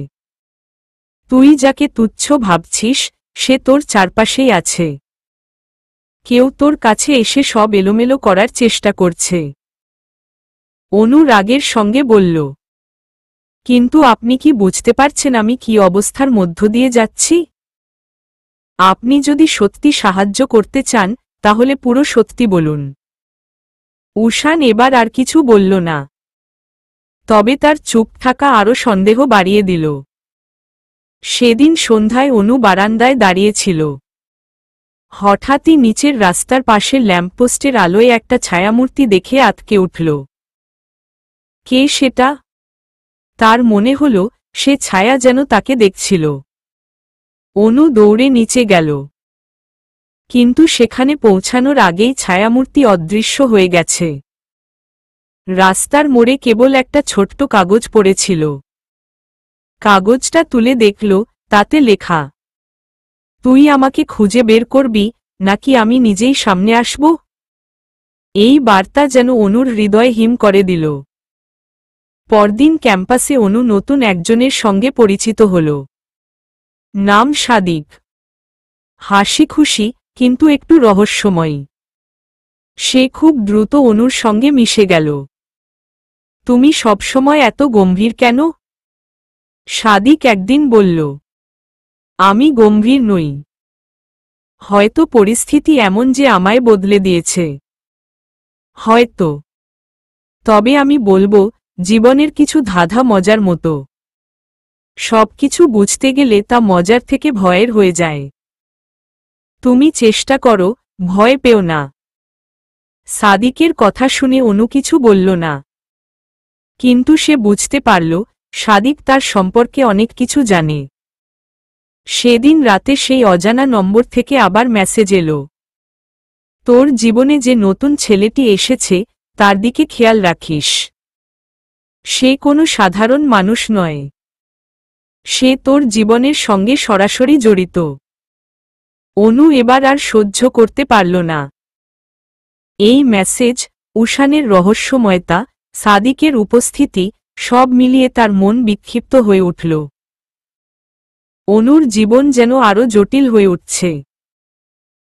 তুই যাকে তুচ্ছ ভাবছিস সে তোর চারপাশেই আছে। কেউ তোর কাছে এসে সব এলোমেলো করার চেষ্টা করছে। অনু রাগের সঙ্গে বলল, কিন্তু আপনি কি বুঝতে পারছেন আমি কি অবস্থার মধ্য দিয়ে যাচ্ছি? আপনি যদি সত্যি সাহায্য করতে চান তাহলে পুরো সত্যি বলুন। উষান এবার আর কিছু বলল না, তবে তার চুপ থাকা আরও সন্দেহ বাড়িয়ে দিল। সেদিন সন্ধ্যায় অনু বারান্দায় দাঁড়িয়েছিল। হঠাৎই নিচের রাস্তার পাশে ল্যাম্পপোস্টের আলোয় একটা ছায়ামূর্তি দেখে আঁতকে উঠল। কে সেটা? তার মনে হল সে ছায়া যেন তাকে দেখছিল। অনু দৌড়ে নিচে গেল, কিন্তু সেখানে পৌঁছানোর আগেই ছায়ামূর্তি অদৃশ্য হয়ে গেছে। রাস্তার মোড়ে কেবল একটা ছোট্ট কাগজ পড়েছিল। কাগজটা তুলে দেখল, তাতে লেখা, তুই আমাকে খুঁজে বের করবি নাকি আমি নিজেই সামনে আসব? এই বার্তা যেন অনুর হৃদয় হিম করে দিল। পরদিন ক্যাম্পাসে অনু নতুন একজনের সঙ্গে পরিচিত হল। নাম সাদিক। হাসি খুশি, কিন্তু একটু রহস্যময়ী। সে খুব দ্রুত অনুর সঙ্গে মিশে গেল। তুমি সবসময় এত গম্ভীর কেন? সাদিক একদিন বলল, আমি গম্ভীর নই। হয়তো পরিস্থিতি এমন যে আমায় বদলে দিয়েছে। হয়তো। তবে আমি বলবো, জীবনের কিছু ধাঁধা মজার মতো। সবকিছু বুঝতে গেলে তা মজার থেকে ভয়ের হয়ে যায়। তুমি চেষ্টা করো, ভয় পেও না। সাদিকের কথা শুনে অনু কিছু বলল না, কিন্তু সে বুঝতে পারল সাদিক তার সম্পর্কে অনেক কিছু জানে। সেদিন রাতে সেই অজানা নম্বর থেকে আবার মেসেজ এলো, তোর জীবনে যে নতুন ছেলেটি এসেছে তার দিকে খেয়াল রাখিস। সে কোনো সাধারণ মানুষ নয়। সে তোর জীবনের সঙ্গে সরাসরি জড়িত। অনু এবার আর সহ্য করতে পারল না। এই মেসেজ, উষানের রহস্যময়তা, সাদিকের উপস্থিতি, সব মিলিয়ে তার মন বিক্ষিপ্ত হয়ে উঠল। অনুর জীবন যেন আরও জটিল হয়ে উঠছে।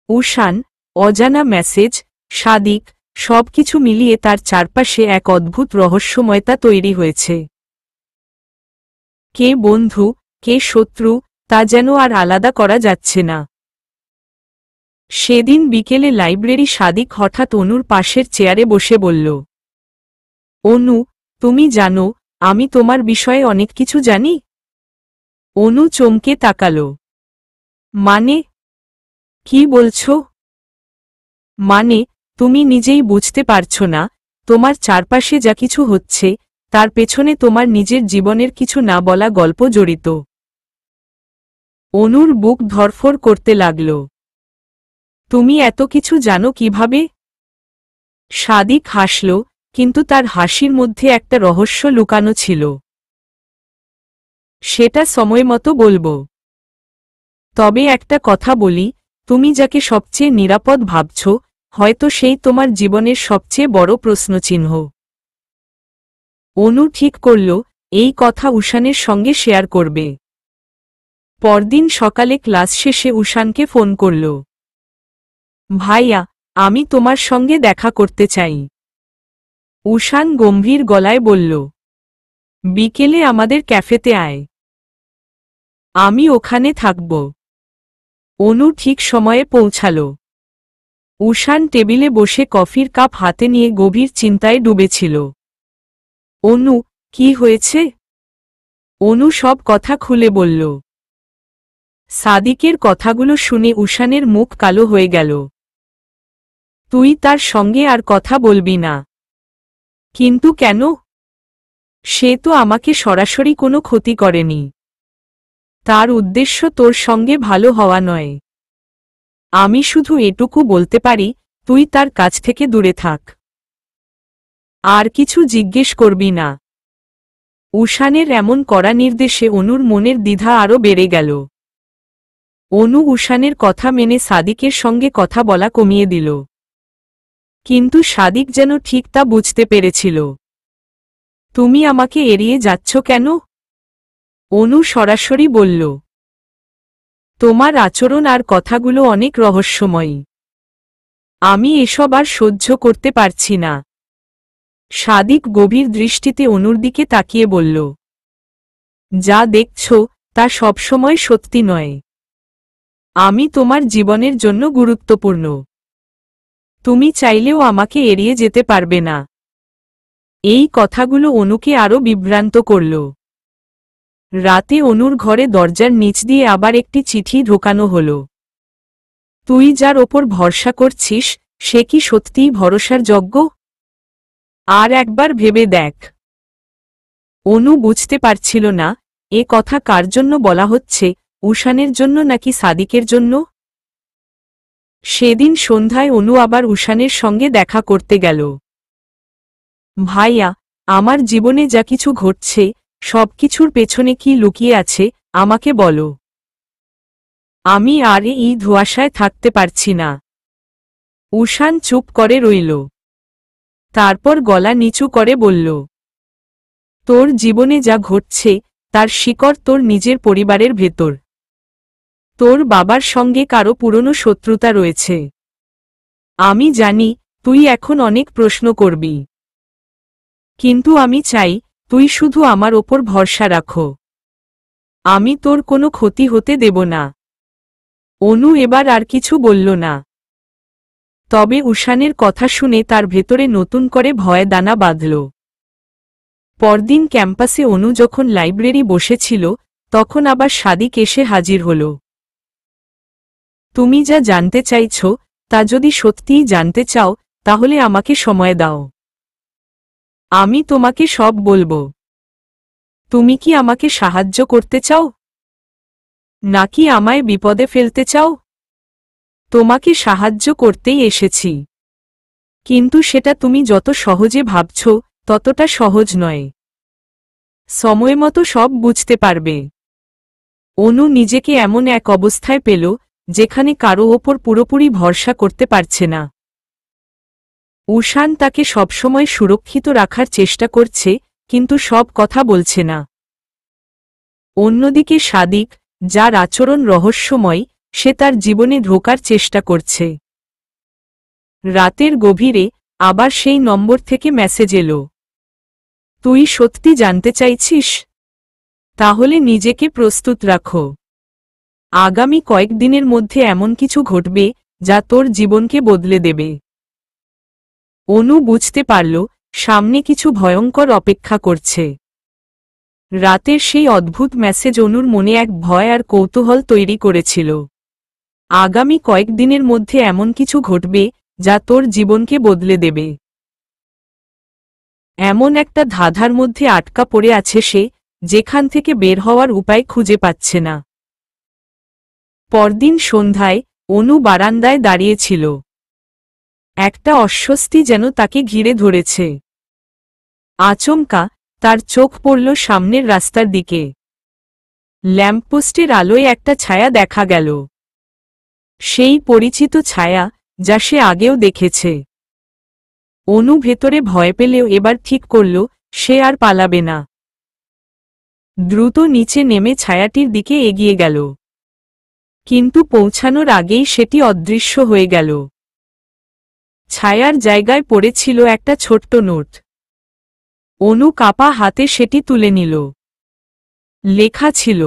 উষান, অজানা মেসেজ, সাদিক, সবকিছু মিলিয়ে তার চারপাশে এক অদ্ভুত রহস্যময়তা তৈরি হয়েছে। কে বন্ধু, কে শত্রু, তা যেন আর আলাদা করা যাচ্ছে না। সেদিন বিকেলে লাইব্রেরি সাদিক হঠাৎ অনুর পাশের চেয়ারে বসে বলল, অনু, তুমি জানো আমি তোমার বিষয়ে অনেক কিছু জানি। অনু চমকে তাকাল। মানে? কি বলছো? মানে, তুমি নিজেই বুঝতে পারছো না, তোমার চারপাশে যা কিছু হচ্ছে তার পেছনে তোমার নিজের জীবনের কিছু না বলা গল্প জড়িত। অনুর বুক ধড়ফড় করতে লাগল। তুমি এত কিছু জানো কিভাবে? সাদিক হাসল, কিন্তু তার হাসির মধ্যে একটা রহস্য লুকানো ছিল। সেটা সময়মতো বলবো। তবে একটা কথা বলি, তুমি যাকে সবচেয়ে নিরাপদ ভাবছ হয়তো সেই তোমার জীবনের সবচেয়ে বড় প্রশ্নচিহ্ন। অনু ঠিক করল এই কথা উষানের সঙ্গে শেয়ার করবে। পরদিন সকালে ক্লাস শেষে উষানকে ফোন করল। ভাইয়া, আমি তোমার সঙ্গে দেখা করতে চাই। উষান গম্ভীর গলায় বলল, বিকেলে আমাদের ক্যাফেতে আয়। আমি ওখানে থাকব। অনু ঠিক সময়ে পৌঁছাল। উষান টেবিলে বসে কফির কাপ হাতে নিয়ে গভীর চিন্তায় ডুবেছিল। অনু, কি হয়েছে? অনু সব কথা খুলে বলল। সাদিকের কথাগুলো শুনে উষানের মুখ কালো হয়ে গেল। তুই তার সঙ্গে আর কথা বলবি না? কিন্তু কেন? সে তো আমাকে সরাসরি কোনো ক্ষতি করেনি। তার উদ্দেশ্য তোর সঙ্গে ভালো হওয়া নয়। আমি শুধু এটুকু বলতে পারি, তুই তার কাছ থেকে দূরে থাক। আর কিছু জিজ্ঞেস করবি না। উষানের এমন কড়া নির্দেশে অনুর মনের দ্বিধা আরও বেড়ে গেল। অনু উষানের কথা মেনে সাদিকের সঙ্গে কথা বলা কমিয়ে দিল। কিন্তু সাদিক যেন ঠিক তা বুঝতে পেরেছিল। তুমি আমাকে এড়িয়ে যাচ্ছ কেন? অনু সরাসরি বলল। তোমার আচরণ আর কথাগুলো অনেক রহস্যময়ী। আমি এসব আর সহ্য করতে পারছি না। সাদিক গভীর দৃষ্টিতে অনুর দিকে তাকিয়ে বলল, যা দেখছ তা সবসময় সত্যি নয়। আমি তোমার জীবনের জন্য গুরুত্বপূর্ণ। তুমি চাইলেও আমাকে এড়িয়ে যেতে পারবে না। এই কথাগুলো অনুকে আরও বিভ্রান্ত করল। রাতে অনুর ঘরে দরজার নিচ দিয়ে আবার একটি চিঠি ঢোকানো হল। তুই যার ওপর ভরসা করছিস সে কি সত্যিই ভরসার যোগ্য? আর একবার ভেবে দেখ। অনু বুঝতে পারছিল না এ কথা কার জন্য বলা হচ্ছে, উষানের জন্য নাকি সাদিকের জন্য। সেদিন সন্ধ্যায় অনু আবার উষানের সঙ্গে দেখা করতে গেল। ভাইয়া, আমার জীবনে যা কিছু ঘটছে সবকিছুর পেছনে কি লুকিয়ে আছে আমাকে বলো। আমি আর এই ধোঁয়াশায় থাকতে পারছি না। উষান চুপ করে রইল। তারপর গলা নিচু করে বলল, তোর জীবনে যা ঘটছে তার শিকড় তোর নিজের পরিবারের ভেতর। তোর বাবার সঙ্গে কারো পুরনো শত্রুতা রয়েছে। আমি জানি তুই এখন অনেক প্রশ্ন করবি, কিন্তু আমি চাই তুই শুধু আমার ওপর ভরসা রাখো। আমি তোর কোনো ক্ষতি হতে দেব না। অনু এবার আর কিছু বলল না। তবে উষানের কথা শুনে তার ভেতরে নতুন করে ভয় দানা বাঁধল। পরদিন ক্যাম্পাসে অনু যখন লাইব্রেরি বসেছিল তখন আবার সাদিক এসে হাজির হল। তুমি যা জানতে চাইছ তা যদি সত্যিই জানতে চাও তাহলে আমাকে সময় দাও। আমি তোমাকে সব বলবো। তুমি কি আমাকে সাহায্য করতে চাও, নাকি আমায় বিপদে ফেলতে চাও? তোমাকে সাহায্য করতেই এসেছি, কিন্তু সেটা তুমি যত সহজে ভাবছ ততটা সহজ নয়। সময়মতো সব বুঝতে পারবে। অনু নিজেকে এমন এক অবস্থায় পেল যেখানে কারো ওপর পুরোপুরি ভরসা করতে পারছে না। উষান তাকে সবসময় সুরক্ষিত রাখার চেষ্টা করছে, কিন্তু সব কথা বলছে না। অন্যদিকে সাদিক, যার আচরণ রহস্যময়, সে তার জীবনে ঢোকার চেষ্টা করছে। রাতের গভীরে আবার সেই নম্বর থেকে মেসেজ এলো, তুই সত্যি জানতে চাইছিস? তাহলে নিজেকে প্রস্তুত রাখো। আগামী কয়েকদিনের মধ্যে এমন কিছু ঘটবে যা তোর জীবনকে বদলে দেবে। অনু বুঝতে পারল সামনে কিছু ভয়ঙ্কর অপেক্ষা করছে। রাতের সেই অদ্ভুত মেসেজ অনুর মনে এক ভয় আর কৌতূহল তৈরি করেছিল। আগামী কয়েকদিনের মধ্যে এমন কিছু ঘটবে যা তোর জীবনকে বদলে দেবে। এমন একটা ধাঁধার মধ্যে আটকা পড়ে আছে সে, যেখান থেকে বের হওয়ার উপায় খুঁজে পাচ্ছে না। পরদিন সন্ধ্যায় অনু বারান্দায় দাঁড়িয়েছিল। একটা অস্বস্তি যেন তাকে ঘিরে ধরেছে। আচমকা তার চোখ পড়ল সামনের রাস্তার দিকে। ল্যাম্পপোস্টের আলোয় একটা ছায়া দেখা গেল। সেই পরিচিত ছায়া যা সে আগেও দেখেছে। অনু ভেতরে ভয় পেলেও এবার ঠিক করল সে আর পালাবে না। দ্রুত নিচে নেমে ছায়াটির দিকে এগিয়ে গেল, কিন্তু পৌঁছানোর আগেই সেটি অদৃশ্য হয়ে গেল। ছায়ার জায়গায় পড়েছিল একটা ছোট্ট নোট। অনু কাপা হাতে সেটি তুলে নিল। লেখা ছিল,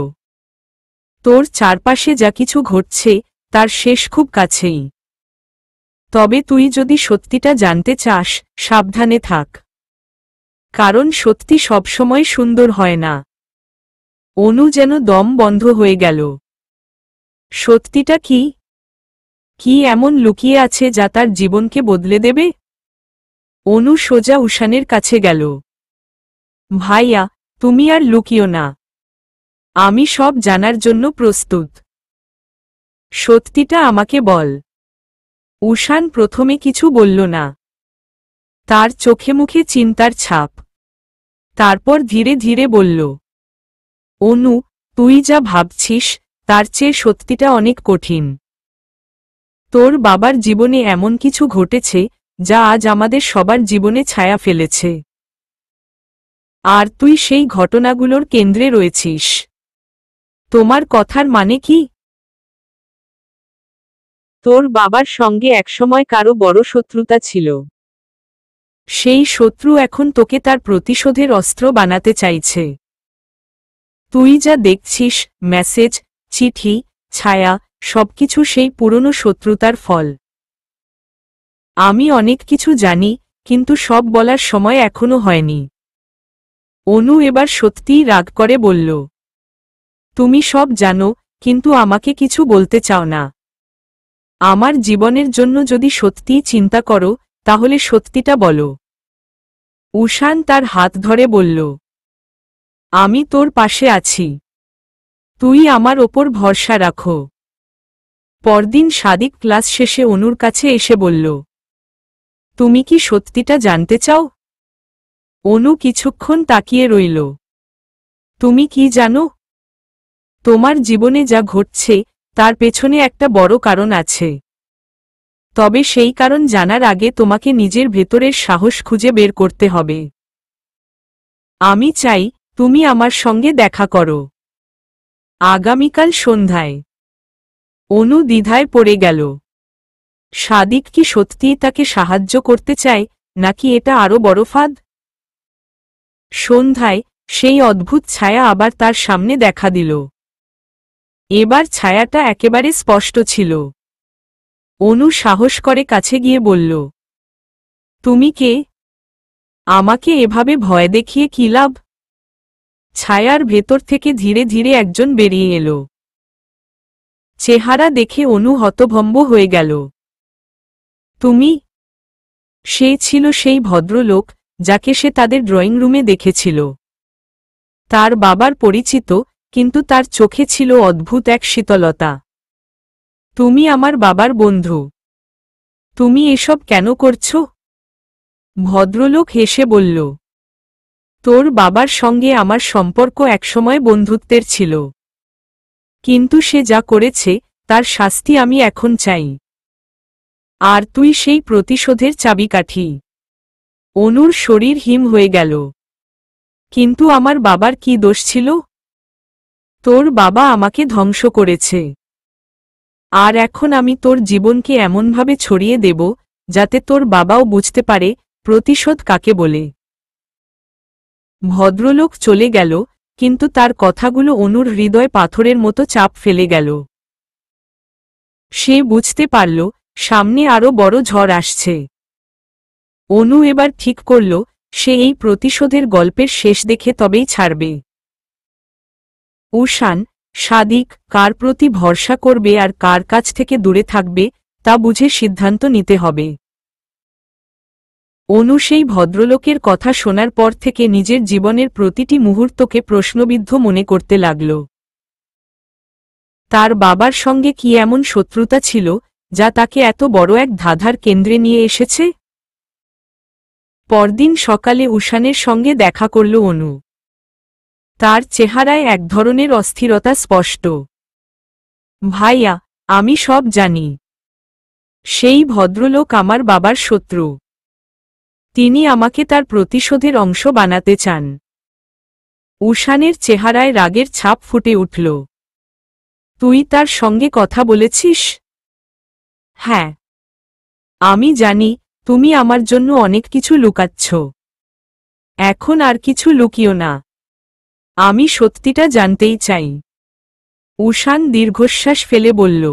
তোর চারপাশে যা কিছু ঘটছে তার শেষ খুব কাছেই। তবে তুই যদি সত্যিটা জানতে চাস সাবধানে থাক, কারণ সত্যি সবসময় সুন্দর হয় না। অনু যেন দম বন্ধ হয়ে গেল। সত্যিটা কি? কি এমন লুকিয়ে আছে যা তার জীবনকে বদলে দেবে? অনু সোজা উষানের কাছে গেল। ভাইয়া, তুমি আর লুকিও না। আমি সব জানার জন্য প্রস্তুত। সত্যিটা আমাকে বল। উষান প্রথমে কিছু বলল না। তার চোখে মুখে চিন্তার ছাপ। তারপর ধীরে ধীরে বলল, অনু, তুই যা ভাবছিস তার চেয়ে সত্যিটা অনেক কঠিন। তোর বাবার জীবনে এমন কিছু ঘটেছে যা আজ আমাদের সবার জীবনে ছায়া ফেলেছে। আর তুই সেই ঘটনাগুলোর কেন্দ্রে রয়েছিস। তোমার কথার মানে কি? তোর বাবার সঙ্গে একসময় কারো বড় শত্রুতা ছিল। সেই শত্রু এখন তোকে তার প্রতিশোধের অস্ত্র বানাতে চাইছে। তুই যা দেখছিস, মেসেজ, চিঠি, ছায়া, সবকিছু সেই পুরনো শত্রুতার ফল। আমি অনেক কিছু জানি, কিন্তু সব বলার সময় এখনো হয়নি। অনু এবার সত্যিই রাগ করে বলল, তুমি সব জানো, কিন্তু আমাকে কিছু বলতে চাও না। আমার জীবনের জন্য যদি সত্যিই চিন্তা করো, তাহলে সত্যিটা বলো। উষান তার হাত ধরে বলল, আমি তোর পাশে আছি। তুই আমার ওপর ভরসা রাখো। পরদিন সাদিক ক্লাস শেষে অনুর কাছে এসে বলল, তুমি কি সত্যিটা জানতে চাও? অনু কিছুক্ষণ তাকিয়ে রইল। তুমি কি জানো? তোমার জীবনে যা ঘটছে তার পেছনে একটা বড় কারণ আছে। তবে সেই কারণ জানার আগে তোমাকে নিজের ভেতরের সাহস খুঁজে বের করতে হবে। আমি চাই তুমি আমার সঙ্গে দেখা করো। আগামীকাল সন্ধ্যায়। অনু দ্বিধায় পড়ে গেল। সাদিক কি সত্যিই তাকে সাহায্য করতে চায়, নাকি এটা আরো বড় ফাঁদ? সন্ধ্যায় সেই অদ্ভুত ছায়া আবার তার সামনে দেখা দিল। এবার ছায়াটা একেবারে স্পষ্ট ছিল। অনু সাহস করে কাছে গিয়ে বলল, তুমি কে? আমাকে এভাবে ভয় দেখিয়ে কি লাভ? ছায়ার ভেতর থেকে ধীরে ধীরে একজন বেরিয়ে এলো। চেহারা দেখে অনু হতভম্ব হয়ে গেল। তুমি? সে ছিল সেই ভদ্রলোক যাকে সে তাদের ড্রয়িং রুমে দেখেছিল। তার বাবার পরিচিত, কিন্তু তার চোখে ছিল অদ্ভুত এক শীতলতা। তুমি আমার বাবার বন্ধু। তুমি এসব কেন করছো? ভদ্রলোক হেসে বলল, তোর বাবার সঙ্গে আমার সম্পর্ক একসময় বন্ধুত্বের ছিল। কিন্তু সে যা করেছে তার শাস্তি আমি এখন চাই। আর তুই সেই প্রতিশোধের চাবিকাঠি। অনুর শরীর হিম হয়ে গেল। কিন্তু আমার বাবার কি দোষ ছিল? তোর বাবা আমাকে ধ্বংস করেছে। আর এখন আমি তোর জীবনকে এমনভাবে ছড়িয়ে দেব যাতে তোর বাবাও বুঝতে পারে প্রতিশোধ কাকে বলে। ভদ্রলোক চলে গেল, কিন্তু তার কথাগুলো অনুর হৃদয় পাথরের মতো চাপ ফেলে গেল। সে বুঝতে পারল সামনে আরো বড় ঝড় আসছে। অনু এবার ঠিক করল সে এই প্রতিশোধের গল্পের শেষ দেখে তবেই ছাড়বে। উষান, সাদিক কার প্রতি ভরসা করবে আর কার কাছ থেকে দূরে থাকবে তা বুঝে সিদ্ধান্ত নিতে হবে। অনু সেই ভদ্রলোকের কথা শোনার পর থেকে নিজের জীবনের প্রতিটি মুহূর্তকে প্রশ্নবিদ্ধ মনে করতে লাগল। তার বাবার সঙ্গে কি এমন শত্রুতা ছিল যা তাকে এত বড় এক ধাঁধার কেন্দ্রে নিয়ে এসেছে? পরদিন সকালে উষানের সঙ্গে দেখা করল অনু। তার চেহারায় এক ধরনের অস্থিরতা স্পষ্ট। ভাইয়া, আমি সব জানি। সেই ভদ্রলোক আমার বাবার শত্রু। তিনি আমাকে তার প্রতিশোধের অংশ বানাতে চান। উষানের চেহারায় রাগের ছাপ ফুটে উঠল। তুই তার সঙ্গে কথা বলেছিস? হ্যাঁ। আমি জানি তুমি আমার জন্য অনেক কিছু লুকাচ্ছ। এখন আর কিছু লুকিও না। আমি সত্যিটা জানতেই চাই। উষান দীর্ঘশ্বাস ফেলে বলল,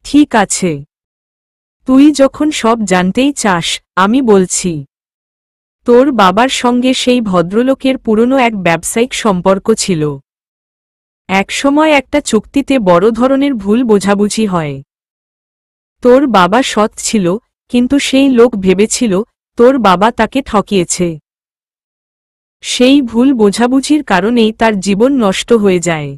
ঠিক আছে। তুই যখন সব জানতেই চাস, আমি বলছি। তোর বাবার সঙ্গে সেই ভদ্রলোকের পুরনো এক ব্যবসায়িক সম্পর্ক ছিল। একসময় একটা চুক্তিতে বড় ধরনের ভুল বোঝাবুঝি হয়। তোর বাবা সৎ ছিল, কিন্তু সেই লোক ভেবেছিল তোর বাবা তাকে ঠকিয়েছে। সেই ভুল বোঝাবুঝির কারণেই তার জীবন নষ্ট হয়ে যায়।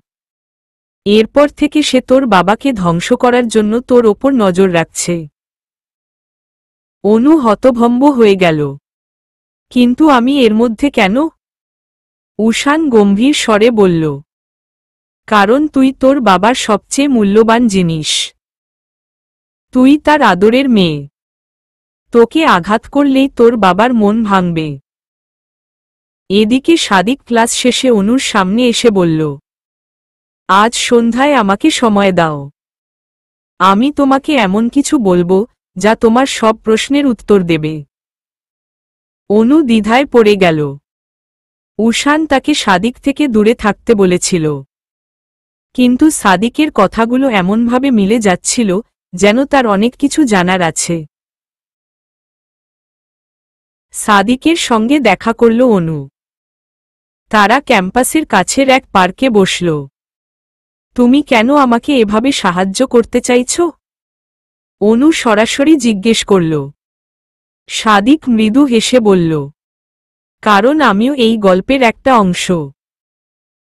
এরপর থেকে সে তোর বাবাকে ধ্বংস করার জন্য তোর ওপর নজর রাখছে। অনু হতভম্ব হয়ে গেল। কিন্তু আমি এর মধ্যে কেন? উষান গম্ভীর স্বরে বলল, কারণ তুই তোর বাবার সবচেয়ে মূল্যবান জিনিস। তুই তার আদরের মেয়ে। তোকে আঘাত করলেই তোর বাবার মন ভাঙবে। এদিকে সাদিক ক্লাস শেষে অনুর সামনে এসে বলল, আজ সন্ধ্যায় আমাকে সময় দাও। আমি তোমাকে এমন কিছু বলবো যা তোমার সব প্রশ্নের উত্তর দেবে। অনু দ্বিধায় পড়ে গেল। উষান তাকে সাদিক থেকে দূরে থাকতে বলেছিল, কিন্তু সাদিকের কথাগুলো এমনভাবে মিলে যাচ্ছিল যেন তার অনেক কিছু জানার আছে। সাদিকের সঙ্গে দেখা করল অনু। তারা ক্যাম্পাসের কাছের এক পার্কে বসল। তুমি কেন আমাকে এভাবে সাহায্য করতে চাইছ? অনু সরাসরি জিজ্ঞেস করল। সাদিক মৃদু হেসে বলল, কারণ আমিও এই গল্পের একটা অংশ।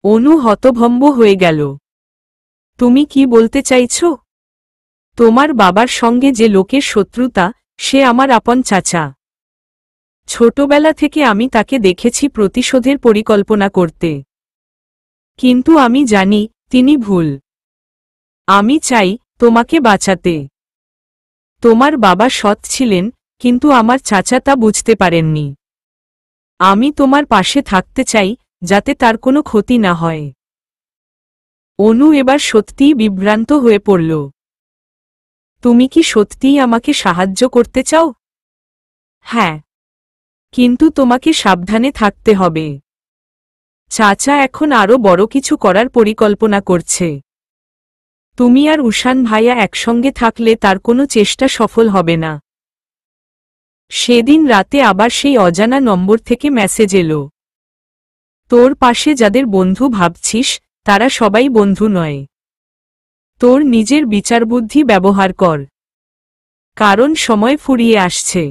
অনু হতভম্ব হয়ে গেল। তুমি কি বলতে চাইছ? তোমার বাবার সঙ্গে যে লোকের শত্রুতা, সে আমার আপন চাচা। ছোটবেলা থেকে আমি তাকে দেখেছি প্রতিশোধের পরিকল্পনা করতে। কিন্তু আমি জানি তিনি ভুল। আমি চাই তোমাকে বাঁচাতে। তোমার বাবা সৎ ছিলেন, কিন্তু আমার চাচা তা বুঝতে পারেননি। আমি তোমার পাশে থাকতে চাই, যাতে তার কোনো ক্ষতি না হয়। অনু এবার সত্যিই বিভ্রান্ত হয়ে পড়ল। তুমি কি সত্যিই আমাকে সাহায্য করতে চাও? হ্যাঁ। কিন্তু তোমাকে সাবধানে থাকতে হবে। চাচা এখন আরও বড় কিছু করার পরিকল্পনা করছে। তুমি আর উষান ভাইয়া একসঙ্গে থাকলে তার কোনো চেষ্টা সফল হবে না। সেদিন রাতে আবার সেই অজানা নম্বর থেকে মেসেজ এলো, তোর পাশে যাদের বন্ধু ভাবছিস তারা সবাই বন্ধু নয়। তোর নিজের বিচারবুদ্ধি ব্যবহার কর, কারণ সময় ফুরিয়ে আসছে।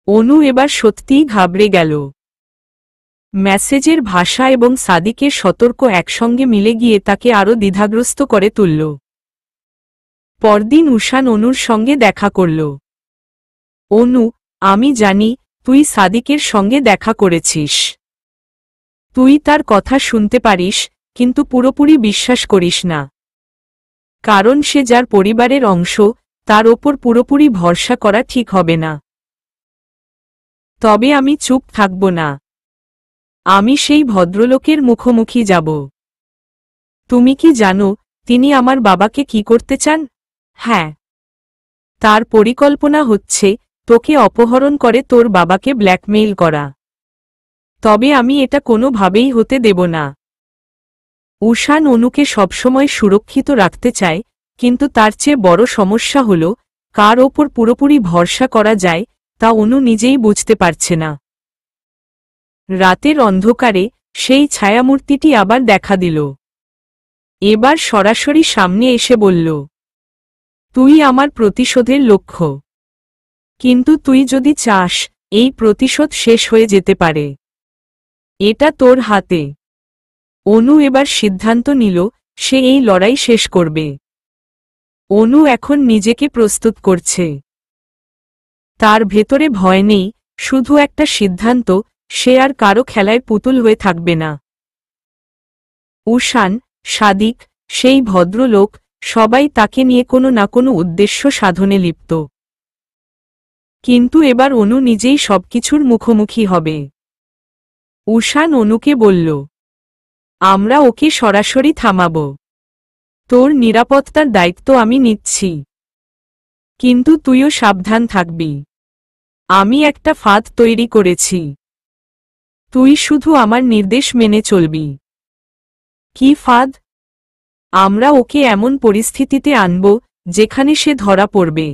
অনু এবার সত্যিই ঘাবড়ে গেল। মেসেজের ভাষা এবং সাদিকের সতর্ক একসঙ্গে মিলে গিয়ে তাকে আরও দ্বিধাগ্রস্ত করে তুলল। পরদিন উষান অনুর সঙ্গে দেখা করল। অনু, আমি জানি তুই সাদিকের সঙ্গে দেখা করেছিস। তুই তার কথা শুনতে পারিস, কিন্তু পুরোপুরি বিশ্বাস করিস না। কারণ সে যার পরিবারের অংশ, তার ওপর পুরোপুরি ভরসা করা ঠিক হবে না। তবে আমি চুপ থাকব না। আমি সেই ভদ্রলোকের মুখোমুখি যাব। তুমি কি জানো তিনি আমার বাবাকে কি করতে চান? হ্যাঁ। তার পরিকল্পনা হচ্ছে তোকে অপহরণ করে তোর বাবাকে ব্ল্যাকমেইল করা। তবে আমি এটা কোনোভাবেই হতে দেব না। উষান অনুকে সবসময় সুরক্ষিত রাখতে চায়, কিন্তু তার চেয়ে বড় সমস্যা হল কার ওপর পুরোপুরি ভরসা করা যায় তা অনু নিজেই বুঝতে পারছে না। রাতের অন্ধকারে সেই ছায়ামূর্তিটি আবার দেখা দিল। এবার সরাসরি সামনে এসে বলল, তুই আমার প্রতিশোধের লক্ষ্য। কিন্তু তুই যদি চাস, এই প্রতিশোধ শেষ হয়ে যেতে পারে। এটা তোর হাতে। অনু এবার সিদ্ধান্ত নিল সে এই লড়াই শেষ করবে। অনু এখন নিজেকে প্রস্তুত করছে। তার ভেতরে ভয় নেই, শুধু একটা সিদ্ধান্ত, সে আর কারো খেলায় পুতুল হয়ে থাকবে না। উষান, সাদিক, সেই ভদ্রলোক, সবাই তাকে নিয়ে কোনো না কোনো উদ্দেশ্য সাধনে লিপ্ত। কিন্তু এবার অনু নিজেই সবকিছুর মুখোমুখি হবে। উষান অনুকে বলল, আমরা ওকে সরাসরি থামাব। তোর নিরাপত্তার দায়িত্ব আমি নিচ্ছি। কিন্তু তুইও সাবধান থাকবি। আমি একটা ফাঁদ তৈরি করেছি। তুই শুধু আমার নির্দেশ মেনে চলবি। কি ফাঁদ? আমরা ওকে এমন পরিস্থিতিতে আনব যেখানে সে ধরা পড়বে।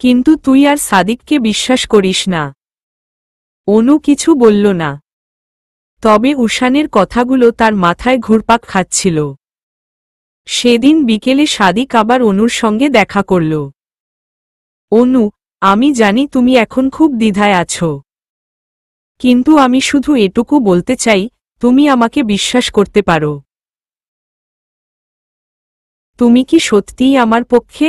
কিন্তু তুই আর সাদিককে বিশ্বাস করিস না। অনু কিছু বলল না। তবে উষানের কথাগুলো তার মাথায় ঘুরপাক খাচ্ছিল। সেদিন বিকেলে সাদিক আবার অনুর সঙ্গে দেখা করল। অনু, আমি জানি তুমি এখন খুব দ্বিধায় আছো। কিন্তু আমি শুধু এটুকু বলতে চাই, তুমি আমাকে বিশ্বাস করতে পারো। তুমি কি সত্যিই আমার পক্ষে?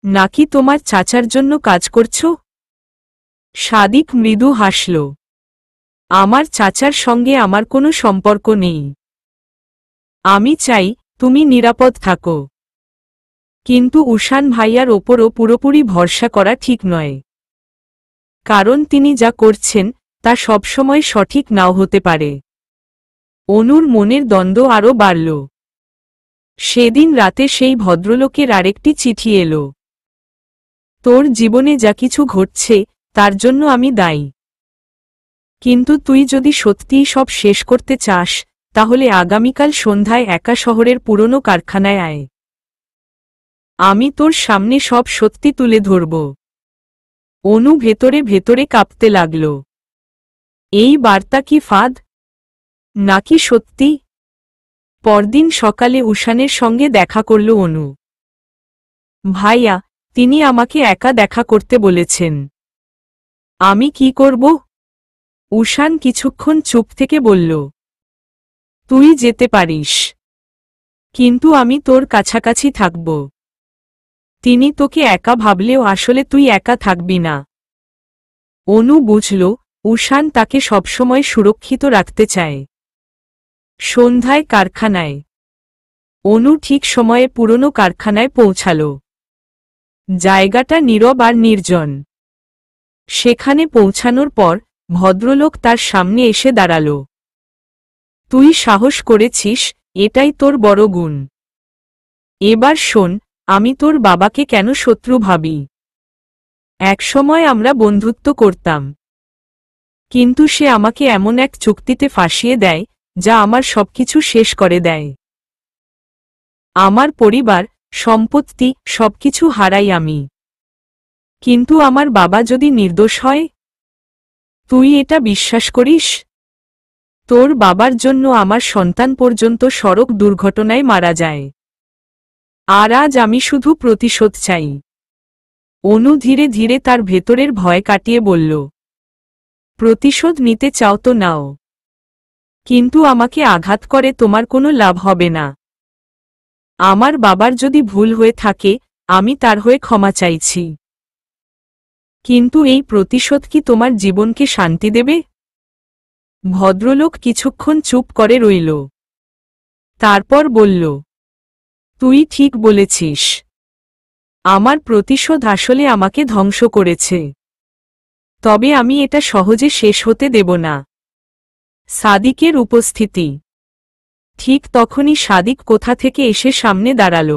নাকি তোমার চাচার জন্য কাজ করছো? সাদিক মৃদু হাসল। আমার চাচার সঙ্গে আমার কোনো সম্পর্ক নেই। আমি চাই তুমি নিরাপদ থাকো। কিন্তু উশান ভাইয়ার ওপরও পুরোপুরি ভরসা করা ঠিক নয়। কারণ তিনি যা করছেন তা সবসময় সঠিক নাও হতে পারে। অনুর মনের দ্বন্দ্ব আরও বাড়ল। সেদিন রাতে সেই ভদ্রলোকের আরেকটি চিঠি এলো। তোর জীবনে যা কিছু ঘটছে তার জন্য আমি দায়ী। কিন্তু তুই যদি সত্যিই সব শেষ করতে চাস তাহলে আগামীকাল সন্ধ্যায় একা শহরের পুরনো কারখানায় আয়। আমি তোর সামনে সব সত্যি তুলে ধরব। অনু ভেতরে ভেতরে কাঁপতে লাগল। এই বার্তা কি ফাঁদ, নাকি সত্যি? পরদিন সকালে উশানের সঙ্গে দেখা করল অনু। ভাইয়া, তিনি আমাকে একা দেখা করতে বলেছেন। আমি কি করব? উশান কিছুক্ষণ চুপ থেকে বলল, তুই যেতে পারিস, কিন্তু আমি তোর কাছাকাছি থাকব। তিনি তোকে একা ভাবলেও আসলে তুই একা থাকবি না। অনু বুঝল উশান তাকে সবসময় সুরক্ষিত রাখতে চায়। সন্ধ্যায় কারখানায়। অনু ঠিক সময়ে পুরনো কারখানায় পৌঁছাল। জায়গাটা নীরব আর নির্জন। সেখানে পৌঁছানোর পর ভদ্রলোক তার সামনে এসে দাঁড়াল। তুই সাহস করেছিস, এটাই তোর বড় গুণ। এবার শোন, আমি তোর বাবাকে কেন শত্রু ভাবি। একসময় আমরা বন্ধুত্ব করতাম, কিন্তু সে আমাকে এমন এক চুক্তিতে ফাঁসিয়ে দেয় যা আমার সবকিছু শেষ করে দেয়। আমার পরিবার, সম্পত্তি, সবকিছু হারাই আমি। কিন্তু আমার বাবা যদি নির্দোষ হয়? তুই এটা বিশ্বাস করিস? তোর বাবার জন্য আমার সন্তান পর্যন্ত সড়ক দুর্ঘটনায় মারা যায়। আর আজ আমি শুধু প্রতিশোধ চাই। অনু ধীরে ধীরে তার ভেতরের ভয় কাটিয়ে বলল, প্রতিশোধ নিতে চাও তো নাও, কিন্তু আমাকে আঘাত করে তোমার কোনো লাভ হবে না। আমার বাবার যদি ভুল হয়ে থাকে আমি তার হয়ে ক্ষমা চাইছি। কিন্তু এই প্রতিশোধ কি তোমার জীবনকে শান্তি দেবে? ভদ্রলোক কিছুক্ষণ চুপ করে রইল। তারপর বলল, তুই ঠিক বলেছিস। আমার প্রতিশোধ আসলে আমাকে ধ্বংস করেছে। তবে আমি এটা সহজে শেষ হতে দেব না। সাদিকের উপস্থিতি। ঠিক তখনই সাদিক কোথা থেকে এসে সামনে দাঁড়াল।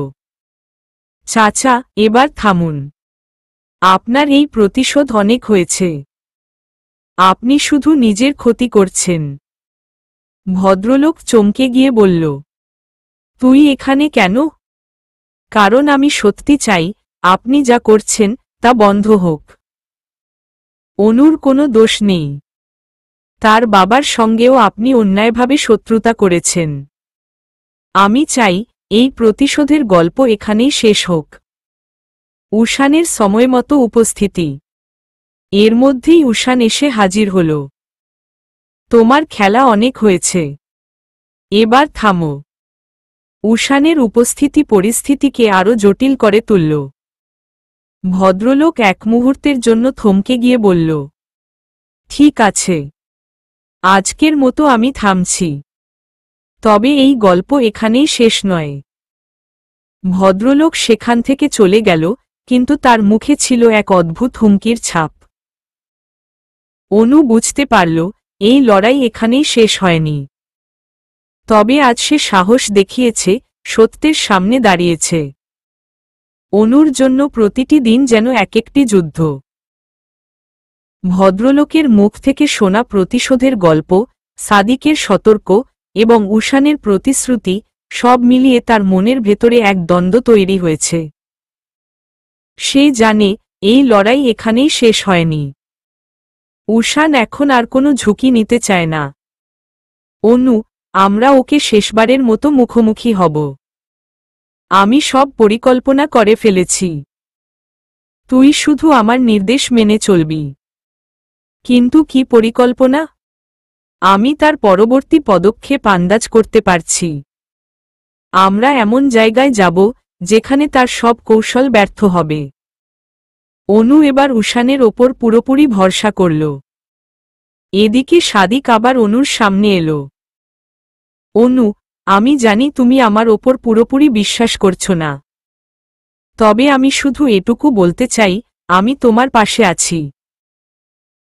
চাচা, এবার থামুন। আপনার এই প্রতিশোধ অনেক হয়েছে। আপনি শুধু নিজের ক্ষতি করছেন। ভদ্রলোক চমকে গিয়ে বলল, তুই এখানে কেন? কারণ আমি সত্যি চাই আপনি যা করছেন তা বন্ধ হোক। অনুর কোনো দোষ নেই। তার বাবার সঙ্গেও আপনি অন্যায়ভাবে শত্রুতা করেছেন। আমি চাই এই প্রতিশোধের গল্প এখানেই শেষ হোক। উশানের সময়মতো উপস্থিতি। এর মধ্যেই উশান এসে হাজির হল। তোমার খেলা অনেক হয়েছে, এবার থামো। উশানের উপস্থিতি পরিস্থিতিকে আরও জটিল করে তুলল। ভদ্রলোক এক মুহূর্তের জন্য থমকে গিয়ে বলল, ঠিক আছে, আজকের মতো আমি থামছি। তবে এই গল্প এখানেই শেষ নয়। ভদ্রলোক সেখান থেকে চলে গেল, কিন্তু তার মুখে ছিল এক অদ্ভুত হুমকির ছাপ। অনু বুঝতে পারল এই লড়াই এখানেই শেষ হয়নি। তবে আজ সে সাহস দেখিয়েছে, সত্যের সামনে দাঁড়িয়েছে। অনুর জন্য প্রতিটি দিন যেন এক একটি যুদ্ধ। ভদ্রলোকের মুখ থেকে শোনা প্রতিশোধের গল্প, সাদিকের সতর্ক এবং উশানের প্রতিশ্রুতি, সব মিলিয়ে তার মনের ভেতরে এক দ্বন্দ্ব তৈরি হয়েছে। সে জানে এই লড়াই এখানেই শেষ হয়নি। উশান এখন আর কোনো ঝুঁকি নিতে চায় না। অনু, আমরা ওকে শেষবারের মতো মুখোমুখি হব। আমি সব পরিকল্পনা করে ফেলেছি। তুই শুধু আমার নির্দেশ মেনে চলবি। কিন্তু কি পরিকল্পনা? আমি তার পরবর্তী পদক্ষেপ আন্দাজ করতে পারছি। আমরা এমন জায়গায় যাব যেখানে তার সব কৌশল ব্যর্থ হবে। অনু এবার উষানের ওপর পুরোপুরি ভরসা করল। এদিকে সাদিক আবার অনুর সামনে এলো। অনু, আমি জানি তুমি আমার ওপর পুরোপুরি বিশ্বাস করছো না, তবে আমি শুধু এটুকু বলতে চাই, আমি তোমার পাশে আছি।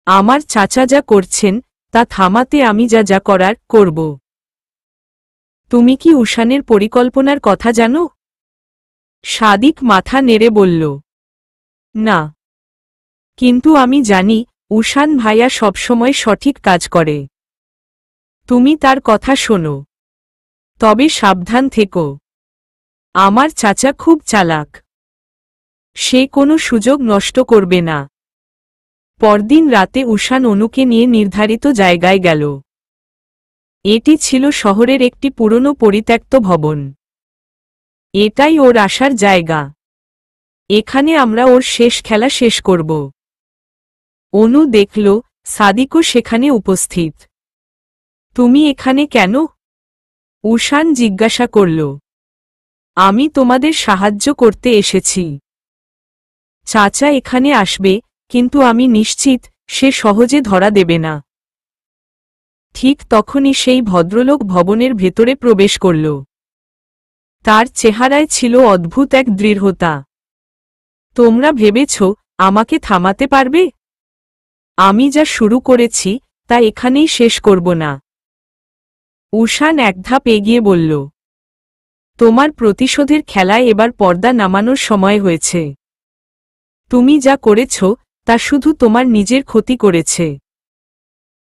আমার চাচা যা করছেন তা থামাতে আমি যা যা করার করব। তুমি কি উষানের পরিকল্পনার কথা জানো? সাদিক মাথা নেড়ে বলল, না, কিন্তু আমি জানি উষান ভাইয়া সবসময় সঠিক কাজ করে। তুমি তার কথা শোনো, তবে সাবধান থেকো। আমার চাচা খুব চালাক, সে কোনো সুযোগ নষ্ট করবে না। পরদিন রাতে উষান অনুকে নিয়ে নির্ধারিত জায়গায় গেল। এটি ছিল শহরের একটি পুরনো পরিত্যক্ত ভবন। এটাই ওর আসার জায়গা। এখানে আমরা ওর শেষ খেলা শেষ করব। অনু দেখল সাদিকও সেখানে উপস্থিত। তুমি এখানে কেন? উষান জিজ্ঞাসা করল। আমি তোমাদের সাহায্য করতে এসেছি। চাচা এখানে আসবে, কিন্তু আমি নিশ্চিত সে সহজে ধরা দেবে না। ঠিক তখনই সেই ভদ্রলোক ভবনের ভেতরে প্রবেশ করল। তার চেহারায় ছিল অদ্ভুত এক দৃঢ়তা। তোমরা ভেবেছ আমাকে থামাতে পারবে? আমি যা শুরু করেছি তা এখানেই শেষ করব না। উষান এক ধাপ এগিয়ে বলল, তোমার প্রতিশোধের খেলায় এবার পর্দা নামানোর সময় হয়েছে। তুমি যা করেছ তা শুধু তোমার নিজের ক্ষতি করেছে।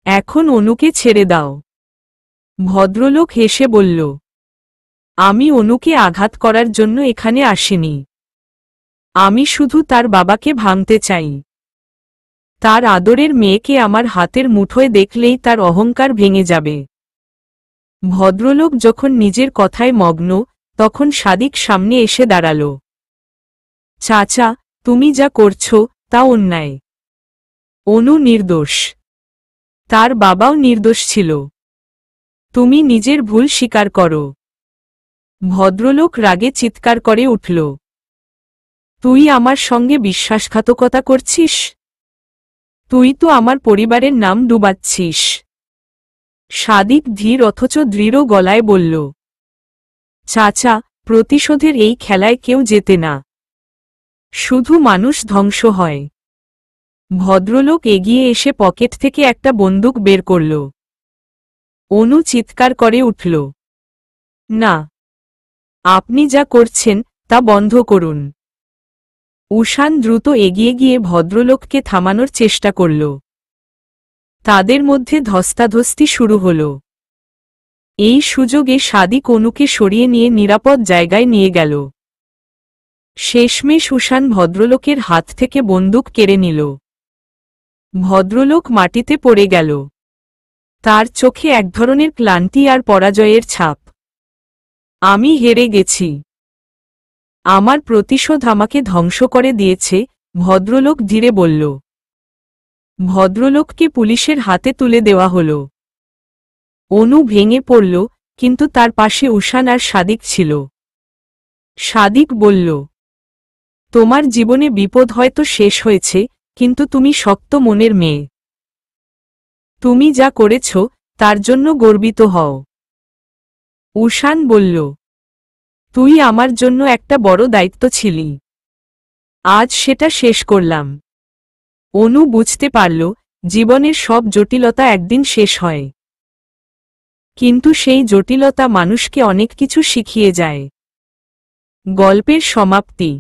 এখন অনুকে ছেড়ে দাও। ভদ্রলোক হেসে বলল, আমি অনুকে আঘাত করার জন্য এখানে আসিনি। আমি শুধু তার বাবাকে ভাঙতে চাই। তার আদরের মেয়েকে আমার হাতের মুঠোয় দেখলেই তার অহংকার ভেঙে যাবে। ভদ্রলোক যখন নিজের কথায় মগ্ন, তখন সাদিক সামনে এসে দাঁড়াল। চাচা, তুমি যা করছো তা অন্যায়। অনু নির্দোষ, তার বাবাও নির্দোষ ছিল। তুমি নিজের ভুল স্বীকার করো। ভদ্রলোক রাগে চিৎকার করে উঠল, তুই আমার সঙ্গে বিশ্বাসঘাতকতা করছিস? তুই তো আমার পরিবারের নাম ডুবাচ্ছিস। সাদিক ধীর অথচ দৃঢ় গলায় বলল, চাচা, প্রতিশোধের এই খেলায় কেউ জেতে না, শুধু মানুষ ধ্বংস হয়। ভদ্রলোক এগিয়ে এসে পকেট থেকে একটা বন্দুক বের করল। অনু চিৎকার করে উঠল, না, আপনি যা করছেন তা বন্ধ করুন। উষান দ্রুত এগিয়ে গিয়ে ভদ্রলোককে থামানোর চেষ্টা করল। তাদের মধ্যে ধস্তাধস্তি শুরু হল। এই সুযোগে সাদিক অনুকে সরিয়ে নিয়ে নিরাপদ জায়গায় নিয়ে গেল। শেষমেশ উষান ভদ্রলোকের হাত থেকে বন্দুক কেড়ে নিল। ভদ্রলোক মাটিতে পড়ে গেল। তার চোখে এক ধরনের ক্লান্তি আর পরাজয়ের ছাপ। আমি হেরে গেছি। আমার প্রতিশোধ আমাকে ধ্বংস করে দিয়েছে, ভদ্রলোক ধীরে বলল। ভদ্রলোককে পুলিশের হাতে তুলে দেওয়া হল। অনু ভেঙে পড়ল, কিন্তু তার পাশে উষান আর সাদিক ছিল। সাদিক বলল, তোমার জীবনে বিপদ হয়তো শেষ হয়েছে, কিন্তু তুমি শক্ত মনের মেয়ে। তুমি যা করেছ তার জন্য গর্বিত হও। উষান বলল, তুই আমার জন্য একটা বড় দায়িত্ব ছিলি। আজ সেটা শেষ করলাম। অনু বুঝতে পারল, জীবনের সব জটিলতা একদিন শেষ হয়। কিন্তু সেই জটিলতা মানুষকে অনেক কিছু শিখিয়ে যায়। গল্পের সমাপ্তি।